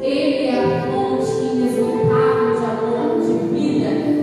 Ele é a fonte inesgotável de amor, de vida,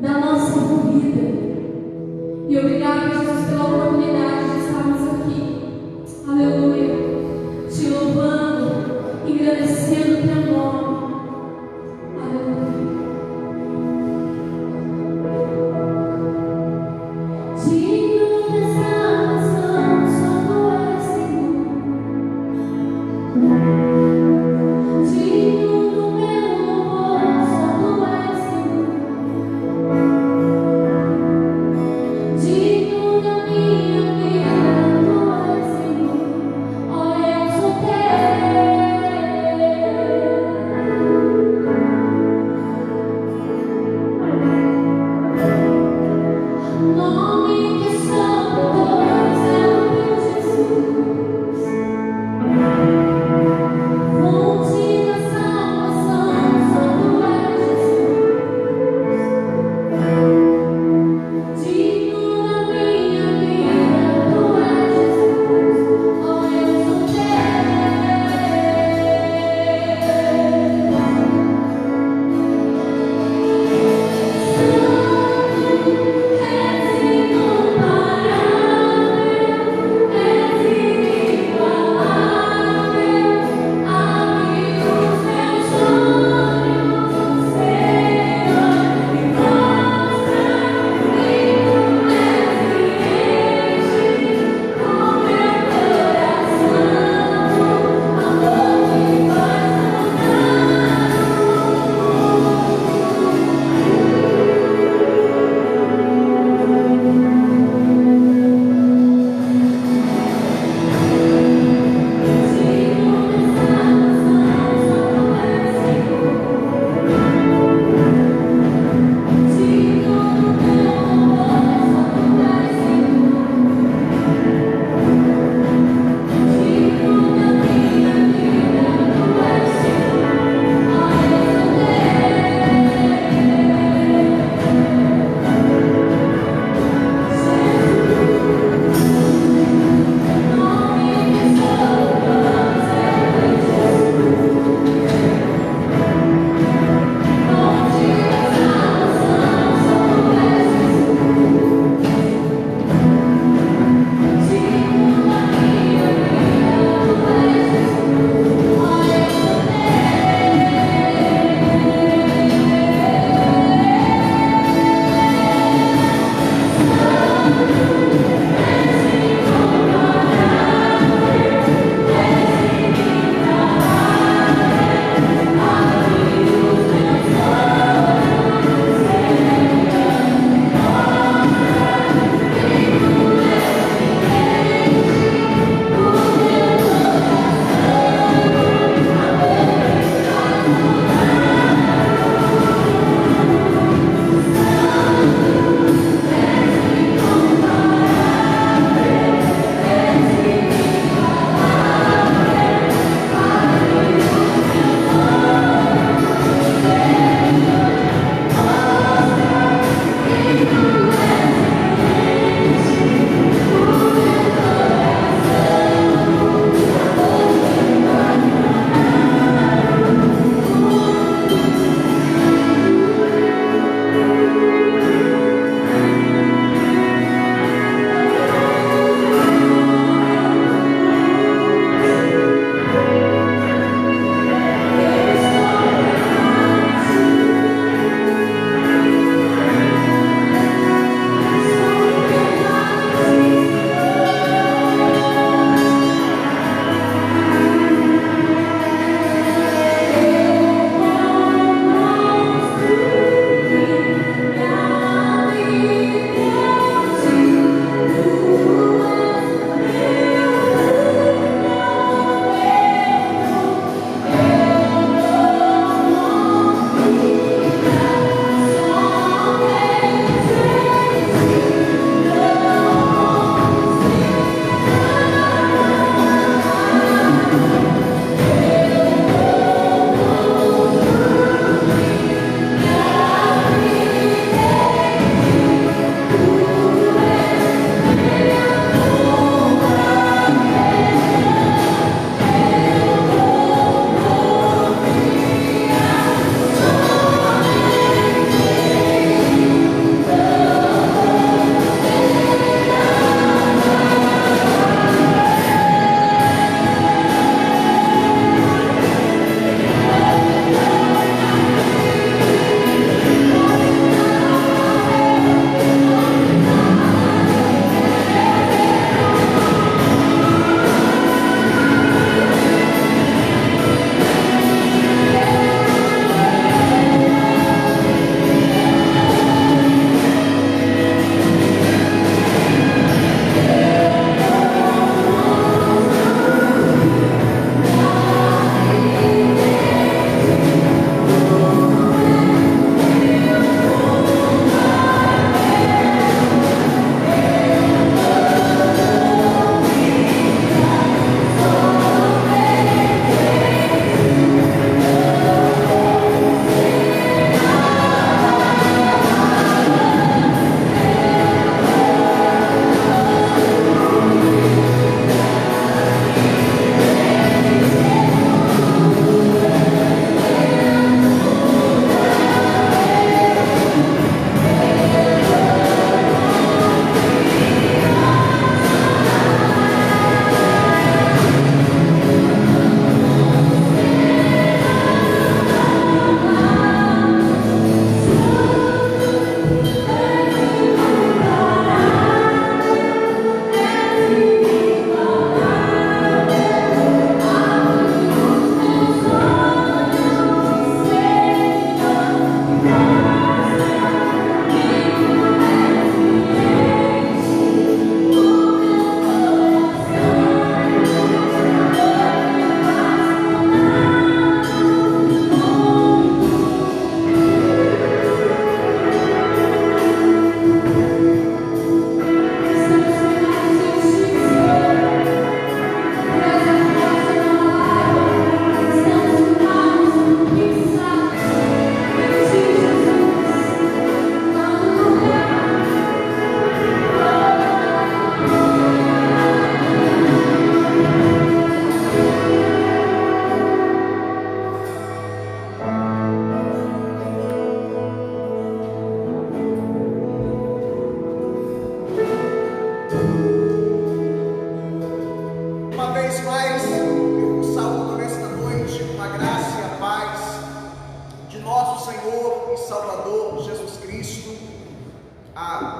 da nossa vida. E obrigado, Jesus, pela oportunidade de estarmos aqui. Aleluia. Te louvando, engrandecendo o teu nome. Aleluia. Digno dessa nação, só tu és Senhor. Digno do meu louvor, só tu és Senhor. Digno da minha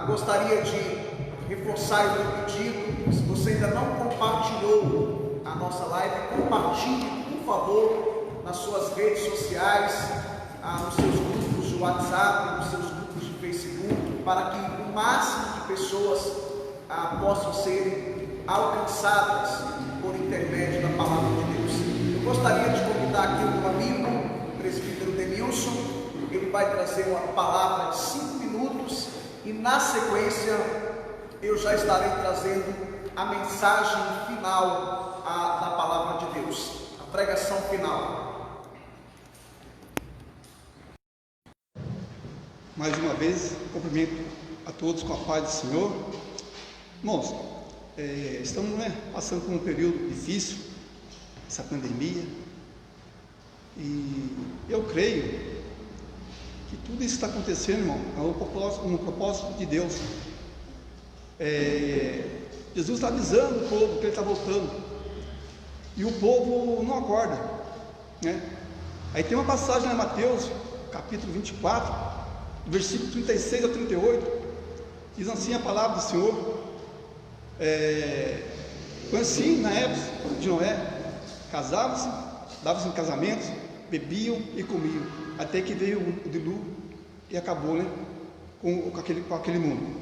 Gostaria de reforçar o meu pedido. Se você ainda não compartilhou a nossa live, compartilhe, por favor, nas suas redes sociais, nos seus grupos de WhatsApp, nos seus grupos de Facebook, para que o máximo de pessoas possam ser alcançadas por intermédio da palavra de Deus. Eu gostaria de convidar aqui o meu amigo, o presbítero Denilson. Ele vai trazer uma palavra de 5 minutos e na sequência eu já estarei trazendo a mensagem final da palavra de Deus, a pregação final. Mais uma vez, cumprimento a todos com a paz do Senhor. Irmãos, estamos passando por um período difícil, essa pandemia, e eu creio que tudo isso está acontecendo, irmão, no propósito de Deus. Jesus está avisando o povo que Ele está voltando, e o povo não acorda, né? Aí tem uma passagem em Mateus, capítulo 24, versículo 36 a 38, diz assim a palavra do Senhor. Foi assim na época de Noé: casavam-se, davam-se em casamentos, bebiam e comiam, até que veio o dilúvio e acabou, né, com aquele mundo.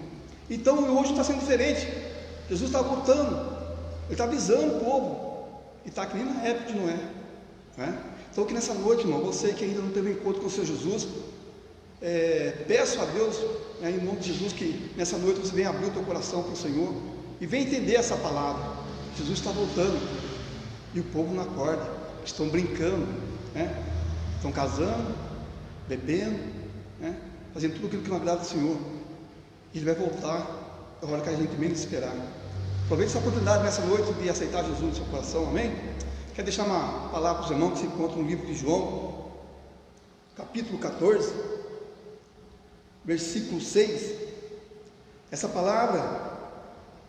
Então hoje está sendo diferente. Jesus está voltando, Ele está avisando o povo, e está aqui na época de Noé, né? Então que nessa noite, irmão, você que ainda não teve um encontro com o Senhor Jesus, peço a Deus, né, em nome de Jesus, que nessa noite você venha abrir o teu coração para o Senhor e venha entender essa palavra. Jesus está voltando e o povo não acorda, estão brincando, né? Estão casando, bebendo, né? Fazendo tudo aquilo que não agrada ao Senhor. Ele vai voltar a hora que a gente menos esperar. Aproveite essa oportunidade nessa noite de aceitar Jesus no seu coração, amém? Quero deixar uma palavra para os irmãos que se encontram no livro de João, capítulo 14, versículo 6. Essa palavra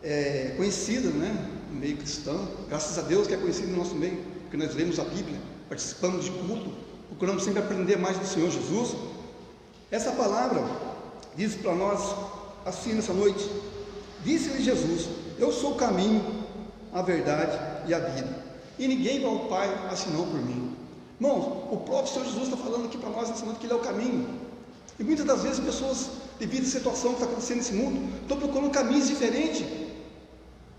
é conhecida, né, no meio cristão, graças a Deus que é conhecida no nosso meio, porque nós lemos a Bíblia, participamos de culto, procuramos sempre aprender mais do Senhor Jesus. Essa palavra diz para nós assim nessa noite: disse-lhe Jesus: eu sou o caminho, a verdade e a vida, e ninguém vai ao Pai senão por mim. Irmãos, o próprio Senhor Jesus está falando aqui para nós nessa noite que Ele é o caminho. E muitas das vezes pessoas, devido à situação que está acontecendo nesse mundo, estão procurando caminhos diferentes.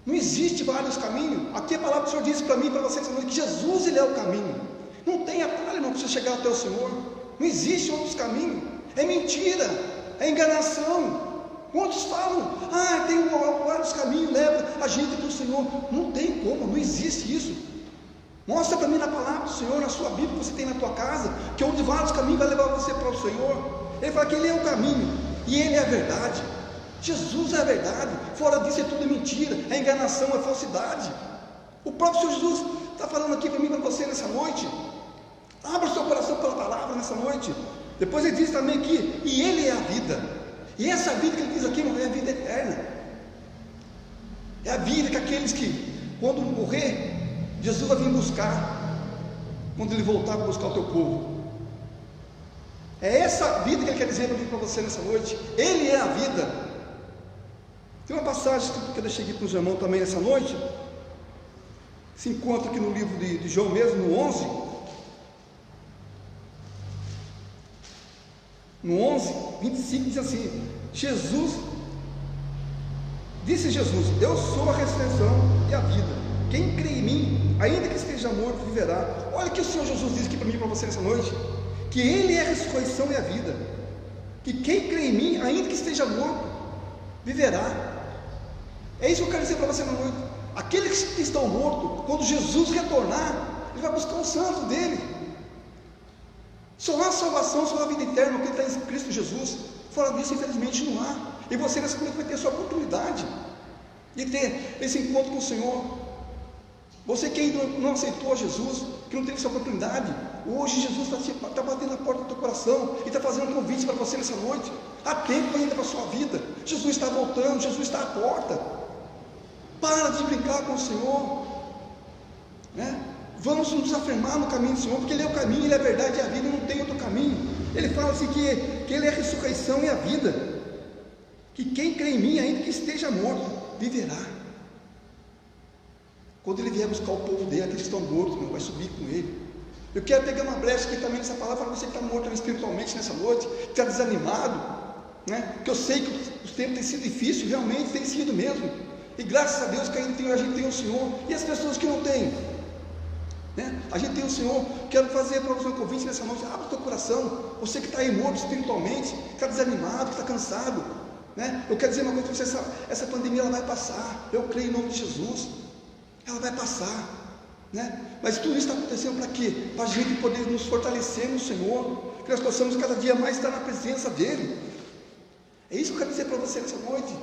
Não existe vários caminhos. Aqui a palavra do Senhor disse para mim e para vocês que Jesus, Ele é o caminho. Não tem atalho, irmão, para você chegar até o Senhor. Não existe outros caminhos. É mentira, é enganação. Quantos falam: tem vários caminhos, leva a gente para o Senhor. Não tem como, não existe isso. Mostra para mim na palavra do Senhor, na sua Bíblia que você tem na tua casa, que onde vários caminhos vai levar você para o Senhor. Ele fala que Ele é o caminho e Ele é a verdade. Jesus é a verdade. Fora disso é tudo mentira, é enganação, é falsidade. O próprio Senhor Jesus está falando aqui para mim e para você nessa noite. Abra o seu coração pela palavra nessa noite. Depois Ele diz também que e Ele é a vida. E essa vida que Ele diz aqui não é a vida eterna. É a vida que aqueles que, quando morrer, Jesus vai vir buscar, quando Ele voltar para buscar o teu povo. É essa vida que Ele quer dizer para você nessa noite. Ele é a vida. Tem uma passagem que eu deixei aqui para os irmãos também nessa noite. Se encontra aqui no livro de João mesmo, no 11. No 11, 25 diz assim: disse Jesus: eu sou a ressurreição e a vida. Quem crê em mim, ainda que esteja morto, viverá. Olha o que o Senhor Jesus disse aqui para mim e para você nessa noite: que Ele é a ressurreição e a vida, que quem crê em mim, ainda que esteja morto, viverá. É isso que eu quero dizer para você na noite. Aqueles que estão mortos, quando Jesus retornar, Ele vai buscar os santos dele. Só há salvação, só há vida eterna, porque está em Cristo Jesus. Fora disso, infelizmente, não há. E você nessa noite vai ter a sua oportunidade de ter esse encontro com o Senhor. Você que ainda não aceitou Jesus, que não teve essa oportunidade, hoje Jesus está batendo na porta do teu coração e está fazendo um convite para você nessa noite. Há tempo ainda para a sua vida. Jesus está voltando, Jesus está à porta. Para de brincar com o Senhor, né? Vamos nos afirmar no caminho do Senhor, porque Ele é o caminho, Ele é a verdade e a vida, não tem outro caminho. Ele fala assim que Ele é a ressurreição e a vida, que quem crê em mim, ainda que esteja morto, viverá. Quando ele vier buscar o povo dele, aqueles que estão mortos, irmão, vai subir com ele. Eu quero pegar uma brecha aqui também nessa palavra, para você que está morto espiritualmente nessa noite, que está desanimado, né? Porque eu sei que os tempos têm sido difíceis, realmente tem sido mesmo. E graças a Deus que a gente tem o Senhor. E as pessoas que não têm, né? A gente tem o Senhor. Quero fazer para você um convite nessa noite. Abra o teu coração. Você que está aí morto espiritualmente, que está desanimado, que está cansado, né? Eu quero dizer uma coisa para você: essa pandemia ela vai passar. Eu creio em nome de Jesus. Ela vai passar, né? Mas tudo isso está acontecendo para quê? Para a gente poder nos fortalecer no Senhor, que nós possamos cada dia mais estar na presença dEle. É isso que eu quero dizer para você nessa noite.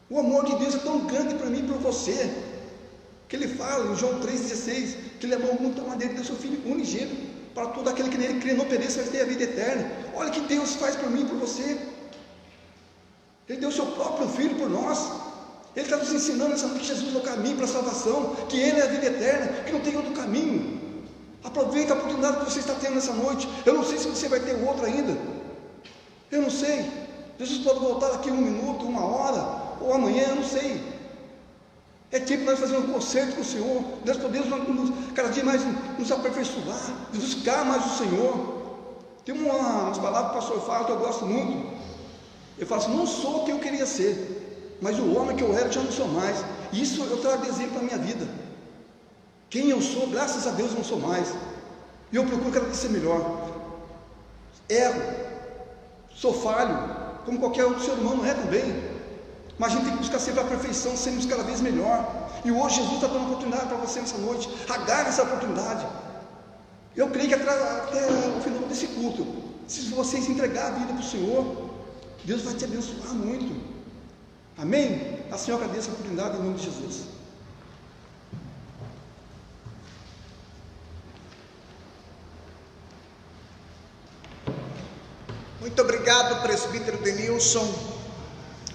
O amor de Deus é tão grande para mim e para você, que Ele fala em João 3,16, que Ele amou muito a maneira de Deus, seu Filho unigênito, para todo aquele que nele crê, não pereça, mas tenha a vida eterna. Olha o que Deus faz por mim e por você. Ele deu o seu próprio Filho por nós. Ele está nos ensinando essa noite que Jesus é o caminho para a salvação, que Ele é a vida eterna, que não tem outro caminho. Aproveita a oportunidade que você está tendo nessa noite. Eu não sei se você vai ter outro ainda. Eu não sei. Jesus pode voltar daqui 1 minuto, 1 hora, ou amanhã, eu não sei. É tempo de nós fazer um concerto com o Senhor. Nós podemos cada dia mais nos aperfeiçoar, buscar mais o Senhor. Tem umas palavras que o pastor fala que eu gosto muito. Ele fala assim: não sou o que eu queria ser, mas o homem que eu era já não sou mais. Isso eu trago de exemplo para a minha vida. Quem eu sou, graças a Deus, não sou mais. E eu procuro cada vez ser melhor. Erro, sou falho, como qualquer outro ser humano é também. Mas a gente tem que buscar sempre a perfeição, sermos cada vez melhor. E hoje Jesus está dando uma oportunidade para você nessa noite. Agarre essa oportunidade. Eu creio que até o final desse culto, se você se entregar a vida para o Senhor, Deus vai te abençoar muito. Amém? A Senhor agradeça a oportunidade em nome de Jesus. Muito obrigado, presbítero Denilson.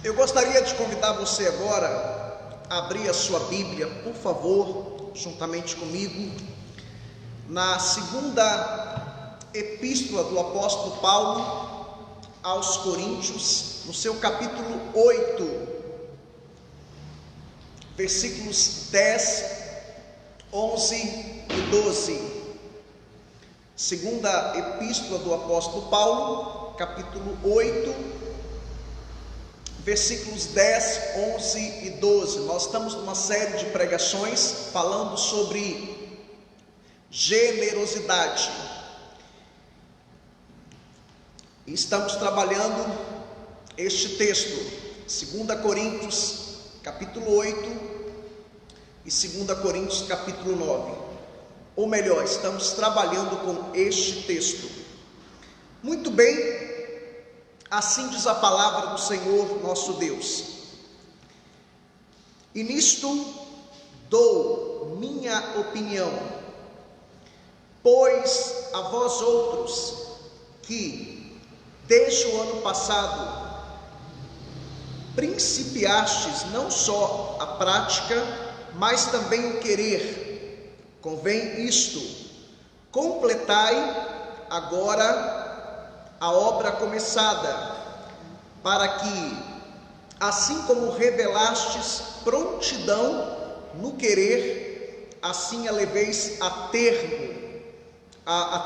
Eu gostaria de convidar você agora a abrir a sua Bíblia, por favor, juntamente comigo, na segunda epístola do apóstolo Paulo aos Coríntios, no seu capítulo 8, versículos 10, 11 e 12. Segunda epístola do apóstolo Paulo, capítulo 8, versículos 10, 11 e 12. Nós estamos numa série de pregações falando sobre generosidade. E estamos trabalhando este texto, 2 Coríntios, capítulo 8 e 2 Coríntios, capítulo 9. Ou melhor, estamos trabalhando com este texto. Muito bem. Assim diz a palavra do Senhor nosso Deus: e nisto dou minha opinião, pois a vós outros que desde o ano passado principiastes não só a prática, mas também o querer, convém isto: completai agora a obra começada, para que, assim como revelastes prontidão no querer, assim a leveis a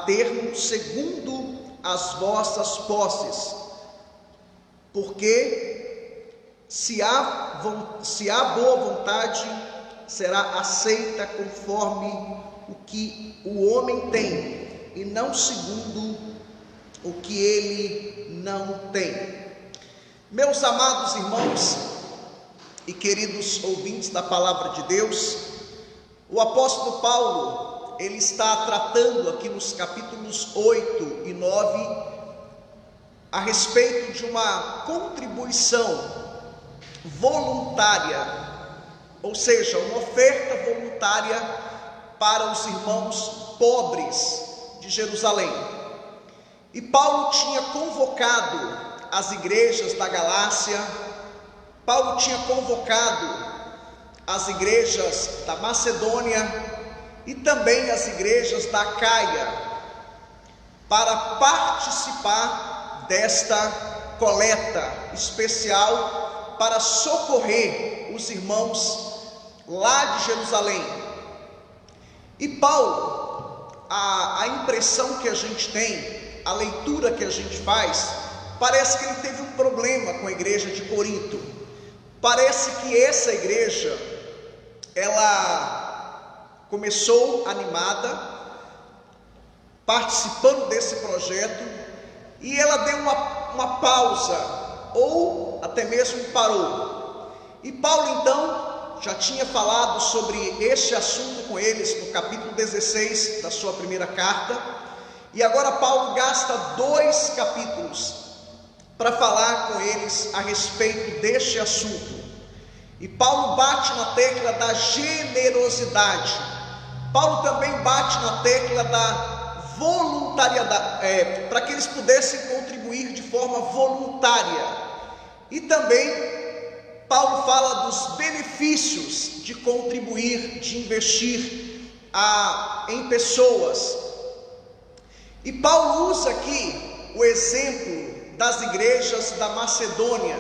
termo segundo as vossas posses. Porque se há boa vontade, será aceita conforme o que o homem tem, e não segundo o que ele não tem. Meus amados irmãos e queridos ouvintes da palavra de Deus, o apóstolo Paulo, ele está tratando aqui nos capítulos 8 e 9 a respeito de uma contribuição voluntária, ou seja, uma oferta voluntária para os irmãos pobres de Jerusalém. E Paulo tinha convocado as igrejas da Galácia, Paulo tinha convocado as igrejas da Macedônia e também as igrejas da Acaia para participar desta coleta especial para socorrer os irmãos lá de Jerusalém. E Paulo, a impressão que a gente tem, a leitura que a gente faz, parece que ele teve um problema com a igreja de Corinto. Parece que essa igreja, ela começou animada, participando desse projeto, e ela deu uma pausa, ou até mesmo parou. E Paulo então já tinha falado sobre este assunto com eles no capítulo 16 da sua primeira carta, e agora Paulo gasta 2 capítulos para falar com eles a respeito deste assunto. E Paulo bate na tecla da generosidade. Paulo também bate na tecla da voluntariedade, para que eles pudessem contribuir de forma voluntária. E também Paulo fala dos benefícios de contribuir, de investir em pessoas. E Paulo usa aqui o exemplo das igrejas da Macedônia,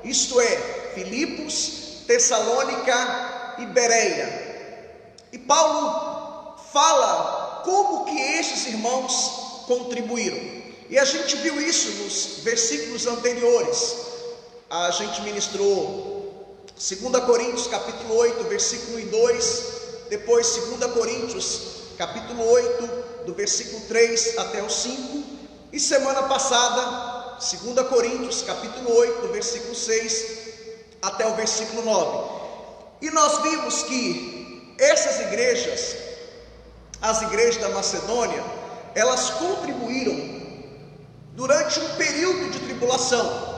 isto é, Filipos, Tessalônica e Bereia. E Paulo fala como que estes irmãos contribuíram. E a gente viu isso nos versículos anteriores. A gente ministrou 2 Coríntios capítulo 8, versículo 1 e 2, depois 2 Coríntios capítulo 8, do versículo 3 até o 5, e semana passada 2 Coríntios capítulo 8, do versículo 6 até o versículo 9. E nós vimos que essas igrejas, as igrejas da Macedônia, elas contribuíram durante um período de tribulação.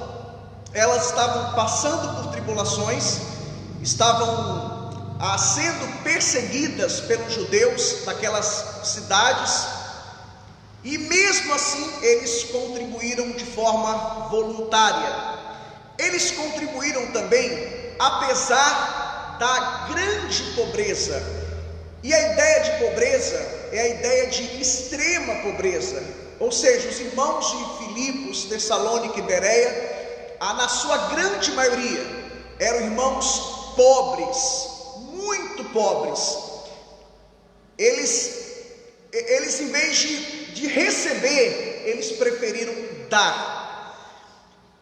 Elas estavam passando por tribulações, estavam sendo perseguidas pelos judeus daquelas cidades, e mesmo assim eles contribuíram de forma voluntária. Eles contribuíram também apesar da grande pobreza. E a ideia de pobreza é a ideia de extrema pobreza. Ou seja, os irmãos de Filipos, Tessalônica e Bereia, na sua grande maioria, eram irmãos pobres, muito pobres. Eles em vez de receber, eles preferiram dar.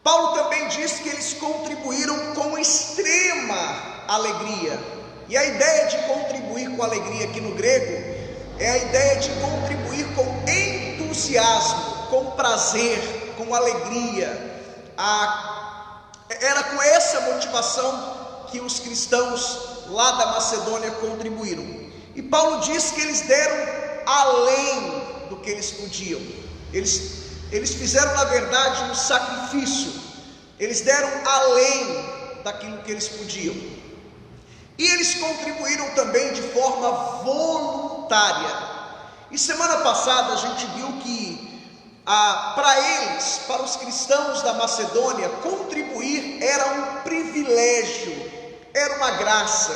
Paulo também diz que eles contribuíram com extrema alegria. E a ideia de contribuir com alegria aqui no grego é a ideia de contribuir com entusiasmo, com prazer, com alegria. Era com essa motivação que os cristãos lá da Macedônia contribuíram. E Paulo diz que eles deram além do que eles podiam. Eles fizeram, na verdade, um sacrifício. Eles deram além daquilo que eles podiam. E eles contribuíram também de forma voluntária. E semana passada a gente viu que para eles, para os cristãos da Macedônia, contribuir era um privilégio, era uma graça,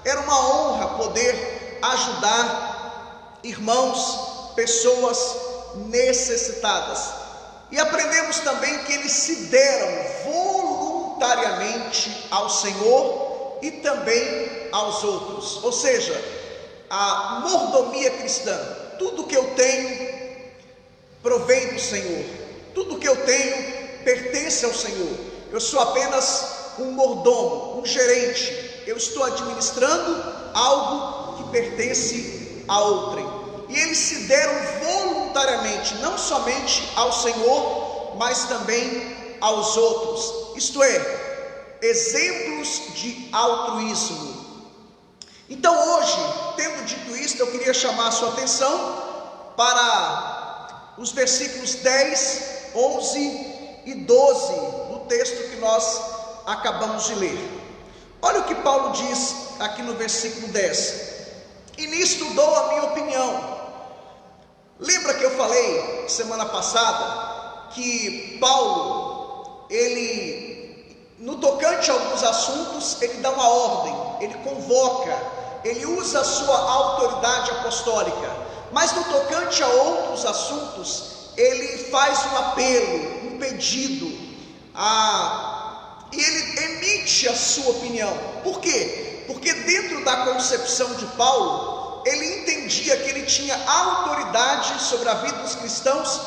era uma honra poder ajudar irmãos, pessoas necessitadas. E aprendemos também que eles se deram voluntariamente ao Senhor e também aos outros. Ou seja, a mordomia cristã, tudo que eu tenho provém do Senhor, tudo que eu tenho pertence ao Senhor. Eu sou apenas um mordomo, um gerente. Eu estou administrando algo que pertence a outrem. E eles se deram voluntariamente, não somente ao Senhor, mas também aos outros. Isto é, exemplos de altruísmo. Então hoje, tendo dito isto, eu queria chamar a sua atenção para os versículos 10, 11 e 12 do texto que nós acabamos de ler. Olha o que Paulo diz aqui no versículo 10: e nisto dou a minha opinião. Lembra que eu falei semana passada que Paulo, no tocante a alguns assuntos, ele dá uma ordem, ele convoca, ele usa a sua autoridade apostólica, mas no tocante a outros assuntos, ele faz um apelo, um pedido. e ele emite a sua opinião. Por quê? Porque dentro da concepção de Paulo, ele entendia que ele tinha autoridade sobre a vida dos cristãos,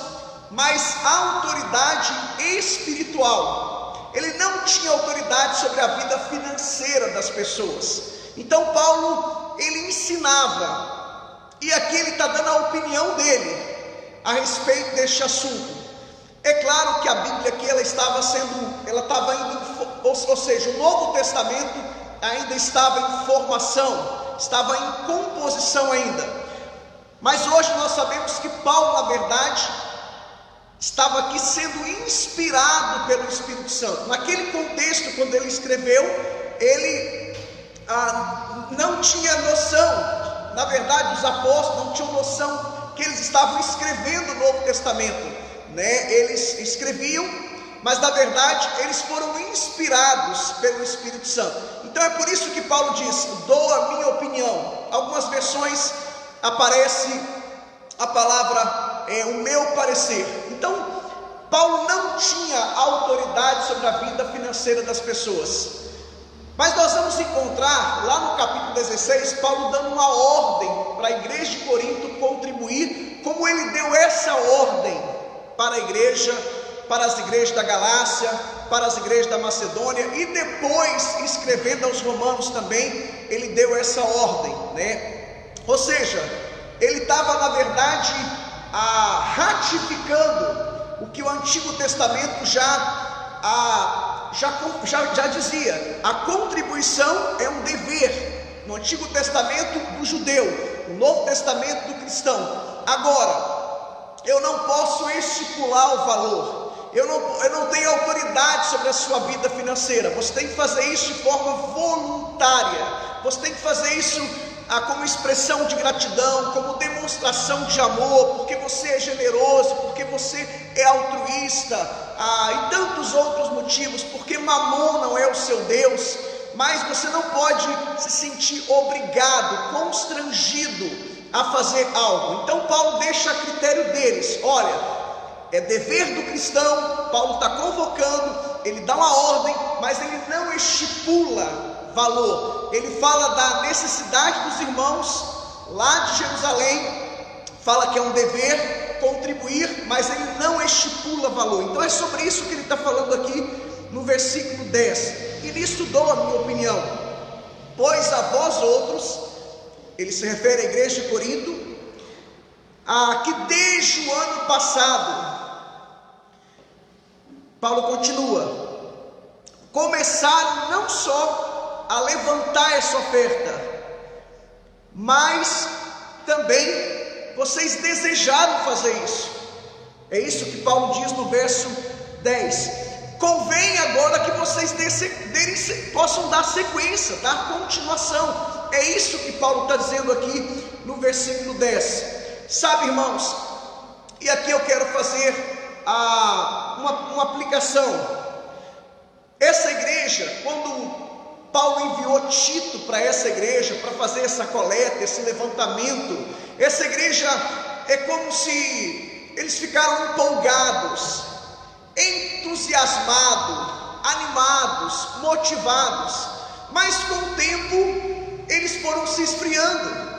mas autoridade espiritual. Ele não tinha autoridade sobre a vida financeira das pessoas. Então Paulo, ele ensinava, e aqui ele está dando a opinião dele a respeito deste assunto. É claro que a Bíblia aqui ela estava ainda, ou seja, o Novo Testamento ainda estava em formação, estava em composição ainda. Mas hoje nós sabemos que Paulo, na verdade, estava aqui sendo inspirado pelo Espírito Santo. Naquele contexto, quando ele escreveu, ele não tinha noção, na verdade os apóstolos não tinham noção que eles estavam escrevendo o Novo Testamento, né? Eles escreviam, mas na verdade eles foram inspirados pelo Espírito Santo. Então é por isso que Paulo diz: dou a minha opinião. Algumas versões aparece a palavra o meu parecer. Então Paulo não tinha autoridade sobre a vida financeira das pessoas. Mas nós vamos encontrar lá no capítulo 16, Paulo dando uma ordem para a igreja de Corinto contribuir, como ele deu essa ordem para a igreja, para as igrejas da Galácia, para as igrejas da Macedônia, e depois, escrevendo aos romanos também, ele deu essa ordem, né? Ou seja, ele estava, na verdade, ratificando o que o Antigo Testamento já dizia. A contribuição é um dever no Antigo Testamento do judeu, no Novo Testamento do cristão. Agora, eu não posso estipular o valor, eu não tenho autoridade sobre a sua vida financeira. Você tem que fazer isso de forma voluntária, você tem que fazer isso como expressão de gratidão, como demonstração de amor, porque você é generoso, porque você é altruísta, e tantos outros motivos, porque Mamon não é o seu Deus. Mas você não pode se sentir obrigado, constrangido a fazer algo. Então Paulo deixa a critério deles. Olha, é dever do cristão. Paulo está convocando, ele dá uma ordem, mas ele não estipula valor. Ele fala da necessidade dos irmãos lá de Jerusalém, fala que é um dever contribuir, mas ele não estipula valor. Então é sobre isso que ele está falando aqui no versículo 10. E nisso dou a minha opinião: pois a vós outros, ele se refere à igreja de Corinto, que desde o ano passado, Paulo continua, começaram não só a levantar essa oferta, mas também vocês desejaram fazer isso. É isso que Paulo diz no verso 10. Convém agora que vocês possam dar sequência, dar continuação. É isso que Paulo está dizendo aqui no versículo 10. Sabe, irmãos, e aqui eu quero fazer uma aplicação. Essa igreja, quando Paulo enviou Tito para essa igreja, para fazer essa coleta, esse levantamento, essa igreja é como se eles ficaram empolgados, entusiasmados, animados, motivados, mas com o tempo eles foram se esfriando.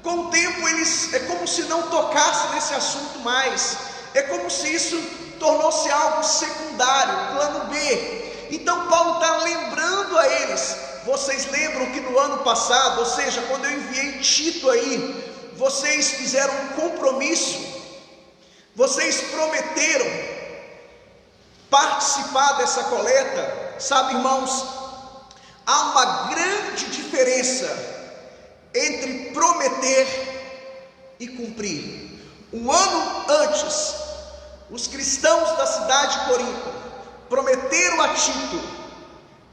Com o tempo eles, é como se não tocassem nesse assunto mais, é como se isso tornou-se algo secundário, plano B. Então Paulo está lembrando a eles: vocês lembram que no ano passado, ou seja, quando eu enviei Tito aí, vocês fizeram um compromisso, vocês prometeram participar dessa coleta. Sabe, irmãos, há uma grande diferença entre prometer e cumprir. Um ano antes, os cristãos da cidade de Corinto prometeram a Tito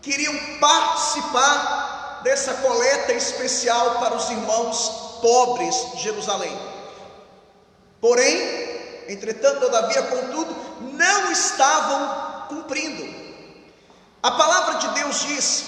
que iriam participar dessa coleta especial para os irmãos pobres de Jerusalém. Porém, entretanto, todavia, contudo, não estavam cumprindo. A palavra de Deus diz,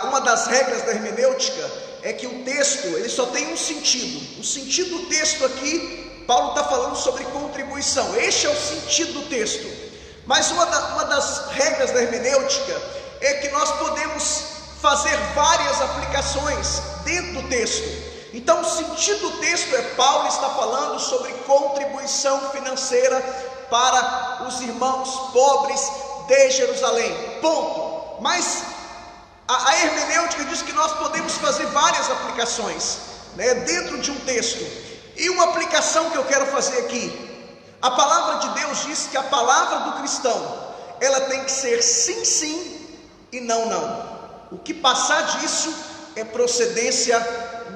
uma das regras da hermenêutica é que o texto, ele só tem um sentido. O sentido do texto aqui, Paulo está falando sobre contribuição. Este é o sentido do texto. Mas uma das regras da hermenêutica é que nós podemos fazer várias aplicações dentro do texto. Então o sentido do texto é: Paulo está falando sobre contribuição financeira para os irmãos pobres de Jerusalém, ponto. Mas a hermenêutica diz que nós podemos fazer várias aplicações, né, dentro de um texto. E uma aplicação que eu quero fazer aqui: a palavra de Deus diz que a palavra do cristão, ela tem que ser sim, sim e não, não. O que passar disso é procedência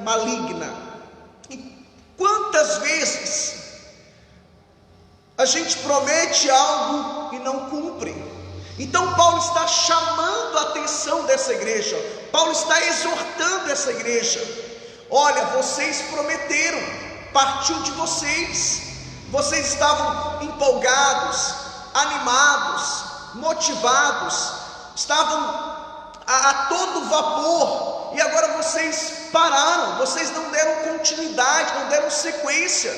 maligna. E quantas vezes a gente promete algo e não cumpre? Então Paulo está chamando a atenção dessa igreja, Paulo está exortando essa igreja: olha, vocês prometeram, partiu de vocês, vocês estavam empolgados, animados, motivados, estavam a todo vapor, e agora vocês pararam, vocês não deram continuidade, não deram sequência,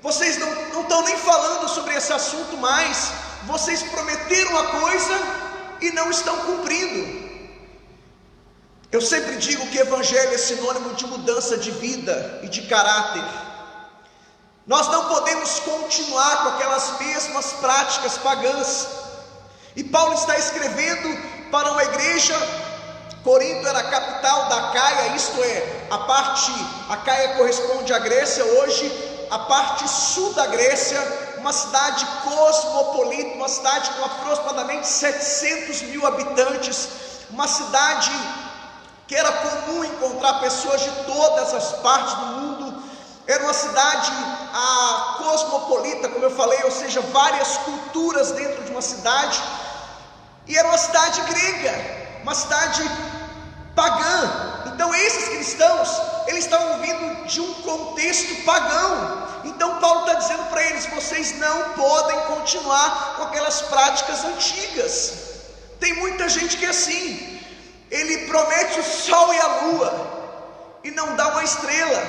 vocês não estão nem falando sobre esse assunto mais, vocês prometeram uma coisa e não estão cumprindo. Eu sempre digo que evangelho é sinônimo de mudança de vida e de caráter. Nós não podemos continuar com aquelas mesmas práticas pagãs. E Paulo está escrevendo para uma igreja. Corinto era a capital da Acaia, isto é, a Acaia corresponde à Grécia hoje, a parte sul da Grécia, uma cidade cosmopolita, uma cidade com aproximadamente 700 mil habitantes, uma cidade que era comum encontrar pessoas de todas as partes do mundo. Era uma cidade cosmopolita, como eu falei, ou seja, várias culturas dentro de uma cidade. E era uma cidade grega, uma cidade pagã. Então esses cristãos, eles estavam vindo de um contexto pagão. Então Paulo está dizendo para eles: vocês não podem continuar com aquelas práticas antigas. Tem muita gente que é assim, ele promete o sol e a lua e não dá uma estrela.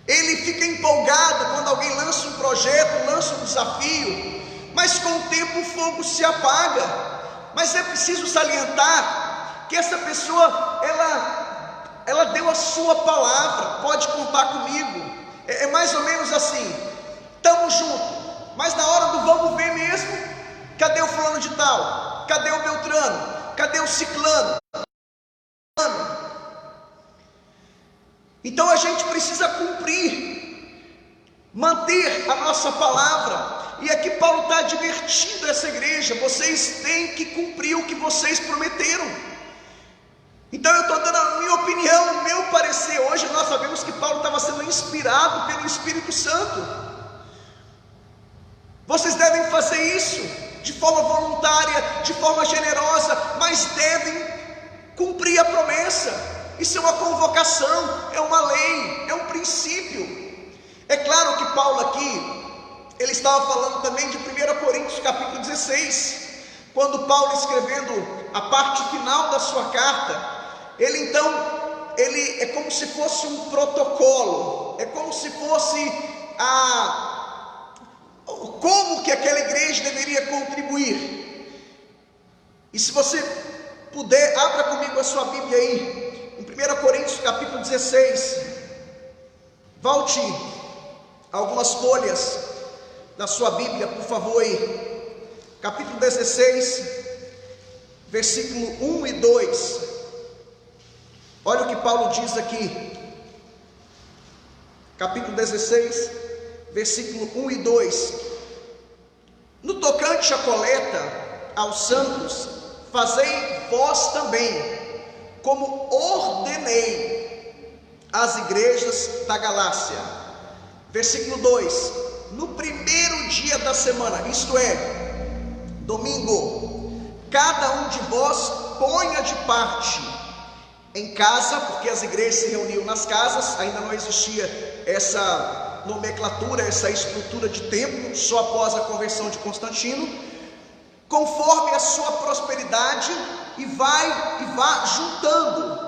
Ele fica empolgado quando alguém lança um projeto, lança um desafio, mas com o tempo o fogo se apaga. Mas é preciso salientar que essa pessoa, ela deu a sua palavra, pode contar comigo. É mais ou menos assim: estamos juntos, mas na hora do vamos ver mesmo, cadê o fulano de tal? Cadê o Beltrano? Cadê o ciclano? Então a gente precisa cumprir, manter a nossa palavra. E aqui Paulo está advertindo essa igreja: vocês têm que cumprir o que vocês prometeram. Então eu estou dando a minha opinião, o meu parecer. Hoje nós sabemos que Paulo estava sendo inspirado pelo Espírito Santo. Vocês devem fazer isso de forma voluntária, de forma generosa, mas devem cumprir a promessa. Isso é uma convocação, é uma lei, é um princípio. É claro que Paulo aqui, ele estava falando também de 1 Coríntios capítulo 16, quando Paulo, escrevendo a parte final da sua carta, ele é como se fosse um protocolo, é como se fosse como que aquela igreja deveria contribuir. E se você puder, abra comigo a sua Bíblia aí, em 1 Coríntios capítulo 16, volte algumas folhas da sua Bíblia, por favor, aí, capítulo 16, versículo 1 e 2, olha o que Paulo diz aqui, capítulo 16, versículo 1 e 2, no tocante à coleta aos santos, fazei vós também, como ordenei às igrejas da Galácia. Versículo 2, no primeiro dia da semana, isto é, domingo, cada um de vós ponha de parte em casa, porque as igrejas se reuniam nas casas, ainda não existia essa nomenclatura, essa estrutura de templo, só após a conversão de Constantino, conforme a sua prosperidade, e vá juntando,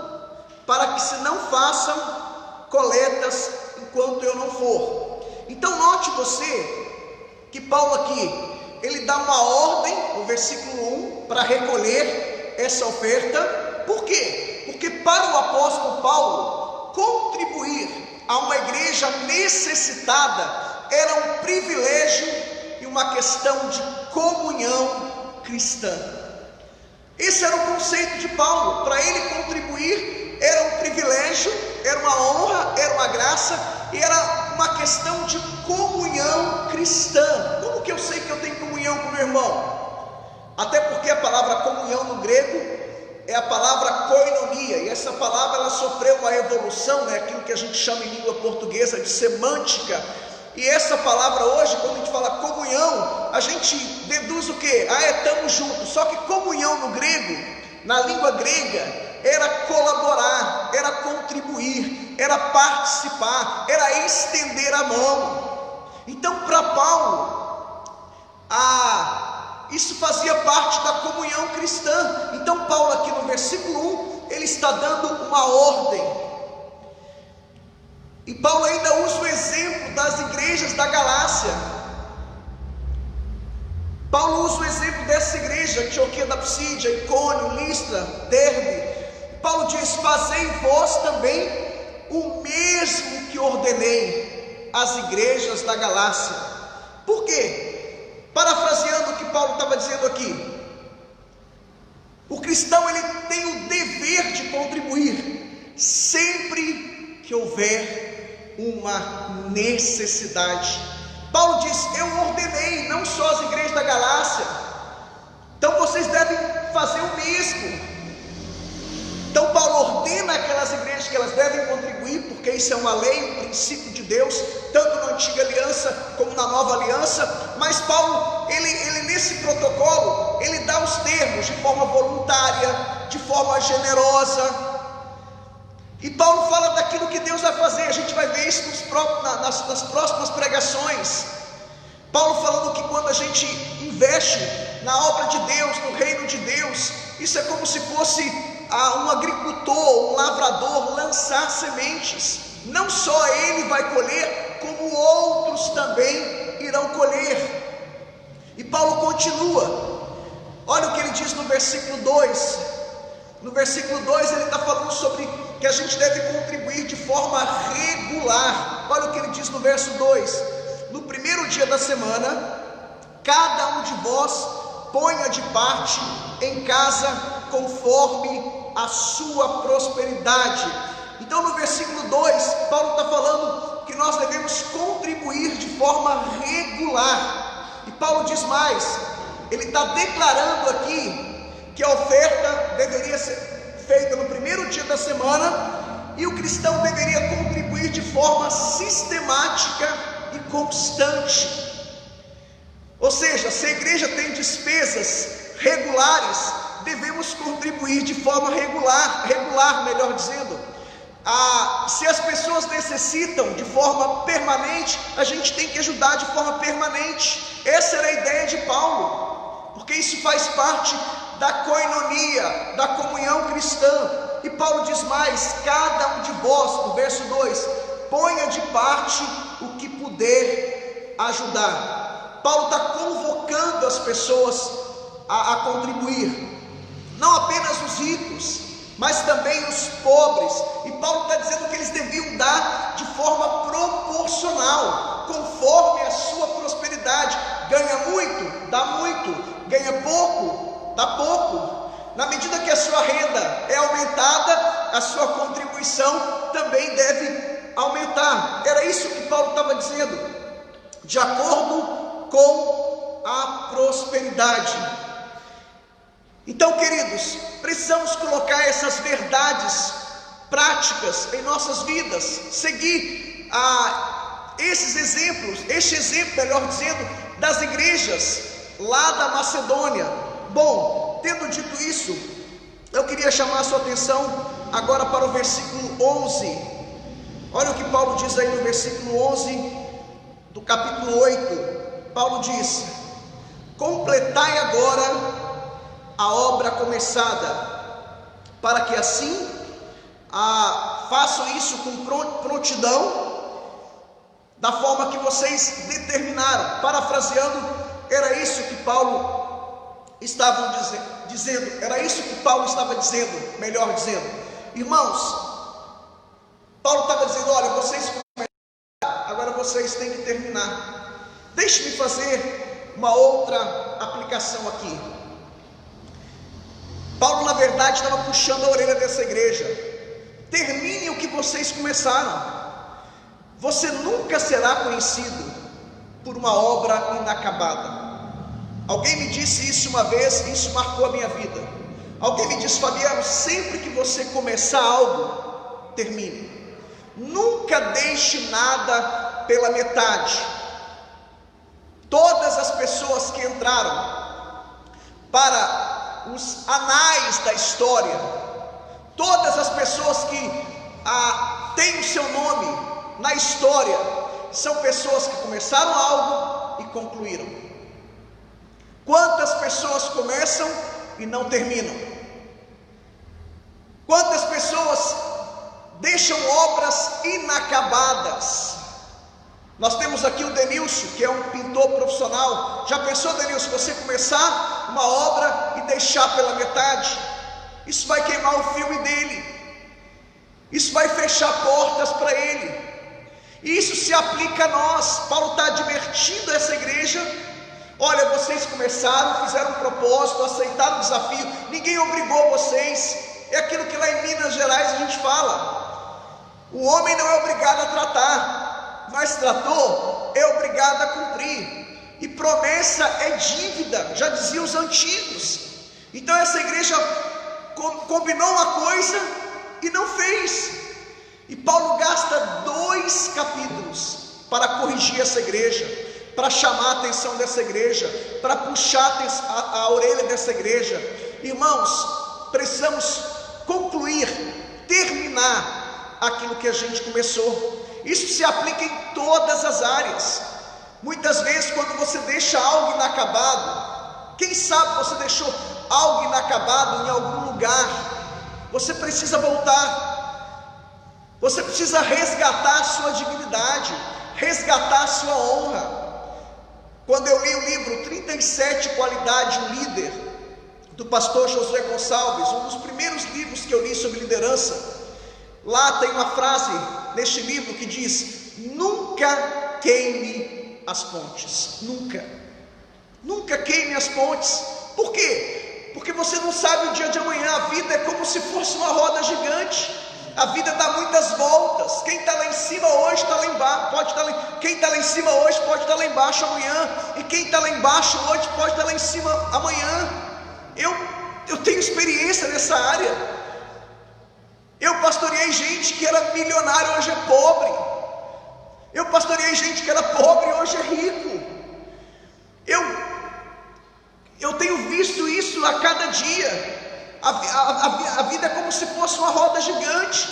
para que se não façam coletas enquanto eu não for. Então note você que Paulo aqui, ele dá uma ordem, no versículo 1, para recolher essa oferta. Por quê? Porque para o apóstolo Paulo, contribuir a uma igreja necessitada era um privilégio e uma questão de comunhão cristã. Esse era o conceito de Paulo. Para ele contribuir era um privilégio, era uma honra, era uma graça e era uma questão de comunhão cristã. Como que eu sei que eu tenho comunhão com meu irmão? Até porque a palavra comunhão no grego é a palavra koinonia, e essa palavra ela sofreu uma evolução, aquilo que a gente chama em língua portuguesa de semântica. E essa palavra hoje, quando a gente fala comunhão, a gente deduz o quê? Estamos juntos. Só que comunhão no grego, na língua grega, era colaborar, era contribuir, era participar, era estender a mão. Então, para Paulo, isso fazia parte da comunhão cristã. Então, Paulo aqui no versículo 1, ele está dando uma ordem. E Paulo ainda usa o exemplo das igrejas da Galácia. Paulo usa o exemplo dessa igreja, Antioquia da Psídia, Icônio, Listra, Derbe. Paulo diz: fazei vós também o mesmo que ordenei às igrejas da Galácia. Por quê? Parafraseando o que Paulo estava dizendo aqui, o cristão ele tem o dever de contribuir sempre que houver uma necessidade. Paulo diz: eu ordenei não só as igrejas da Galácia, então vocês devem fazer o mesmo. Então Paulo ordena aquelas igrejas que elas devem contribuir, porque isso é uma lei, um princípio de Deus, tanto na antiga aliança como na nova aliança. Mas Paulo, ele nesse protocolo, ele dá os termos de forma voluntária, de forma generosa. E Paulo fala daquilo que Deus vai fazer. A gente vai ver isso nas próximas pregações. Paulo falando que quando a gente investe na obra de Deus, no reino de Deus, isso é como se fosse um agricultor, um lavrador lançar sementes. Não só ele vai colher, como outros também irão colher. E Paulo continua. Olha o que ele diz no versículo 2. No versículo 2 ele está falando sobre que a gente deve contribuir de forma regular. Olha o que ele diz no verso 2: no primeiro dia da semana, cada um de vós ponha de parte em casa conforme a sua prosperidade. Então no versículo 2, Paulo está falando que nós devemos contribuir de forma regular. E Paulo diz mais, ele está declarando aqui que a oferta deveria ser feita no primeiro dia da semana, e o cristão deveria contribuir de forma sistemática e constante. Ou seja, se a igreja tem despesas regulares, devemos contribuir de forma regular, melhor dizendo. Se as pessoas necessitam de forma permanente, a gente tem que ajudar de forma permanente. Essa era a ideia de Paulo, porque isso faz parte da koinonia, da comunhão cristã. E Paulo diz mais: cada um de vós, no verso 2, ponha de parte o que puder ajudar. Paulo está convocando as pessoas a contribuir, não apenas os ricos, mas também os pobres. E Paulo está dizendo que eles deviam dar de forma proporcional, conforme a sua prosperidade. Ganha muito, dá muito. Ganha pouco, dá pouco. Na medida que a sua renda é aumentada, a sua contribuição também deve aumentar. Era isso que Paulo estava dizendo, de acordo com a prosperidade. Então, queridos, precisamos colocar essas verdades práticas em nossas vidas, seguir esses exemplos, este exemplo, melhor dizendo, das igrejas lá da Macedônia. Bom, tendo dito isso, eu queria chamar a sua atenção agora para o versículo 11. Olha o que Paulo diz aí no versículo 11 do capítulo 8. Paulo diz: completai agora a obra começada, para que assim façam isso com prontidão, da forma que vocês determinaram. Parafraseando, era isso que Paulo estava dizendo, era isso que Paulo estava dizendo, melhor dizendo. Irmãos, Paulo estava dizendo, olha, vocês começaram, agora vocês têm que terminar. Deixe-me fazer uma outra aplicação aqui. Paulo, na verdade, estava puxando a orelha dessa igreja. Termine o que vocês começaram. Você nunca será conhecido por uma obra inacabada. Alguém me disse isso uma vez, e isso marcou a minha vida. Alguém me disse, Fabiano, sempre que você começar algo, termine. Nunca deixe nada pela metade. Todas as pessoas que entraram para os anais da história, todas as pessoas que têm o seu nome na história, são pessoas que começaram algo e concluíram. Quantas pessoas começam e não terminam? Quantas pessoas deixam obras inacabadas? Nós temos aqui o Denilson, que é um pintor profissional. Já pensou, Denilson, você começar uma obra e deixar pela metade? Isso vai queimar o filme dele, isso vai fechar portas para ele. Isso se aplica a nós. Paulo está advertindo essa igreja: olha, vocês começaram, fizeram um propósito, aceitaram o desafio, ninguém obrigou vocês. É aquilo que lá em Minas Gerais a gente fala: o homem não é obrigado a tratar, mas tratou, é obrigado a cumprir. E promessa é dívida, já diziam os antigos. Então essa igreja combinou uma coisa e não fez. E Paulo gasta 2 capítulos para corrigir essa igreja, para chamar a atenção dessa igreja, para puxar a orelha dessa igreja. Irmãos, precisamos concluir, terminar aquilo que a gente começou. Isso se aplica em todas as áreas. Muitas vezes, quando você deixa algo inacabado, quem sabe você deixou algo inacabado em algum lugar, você precisa voltar. Você precisa resgatar a sua dignidade, resgatar a sua honra. Quando eu li o livro 37 Qualidades de um Líder, do pastor Josué Gonçalves, um dos primeiros livros que eu li sobre liderança, lá tem uma frase neste livro que diz: nunca queime as pontes. Nunca queime as pontes. Por quê? Porque você não sabe o dia de amanhã. A vida é como se fosse uma roda gigante. A vida dá muitas voltas. Quem está lá em cima hoje está lá embaixo, quem está lá em cima hoje pode estar lá embaixo amanhã, e quem está lá embaixo hoje pode estar lá em cima amanhã. Eu tenho experiência nessa área. Eu pastoreei gente que era milionário, hoje é pobre. Eu pastoreei gente que era pobre, hoje é rico. Eu tenho visto isso a cada dia. A vida é como se fosse uma roda gigante.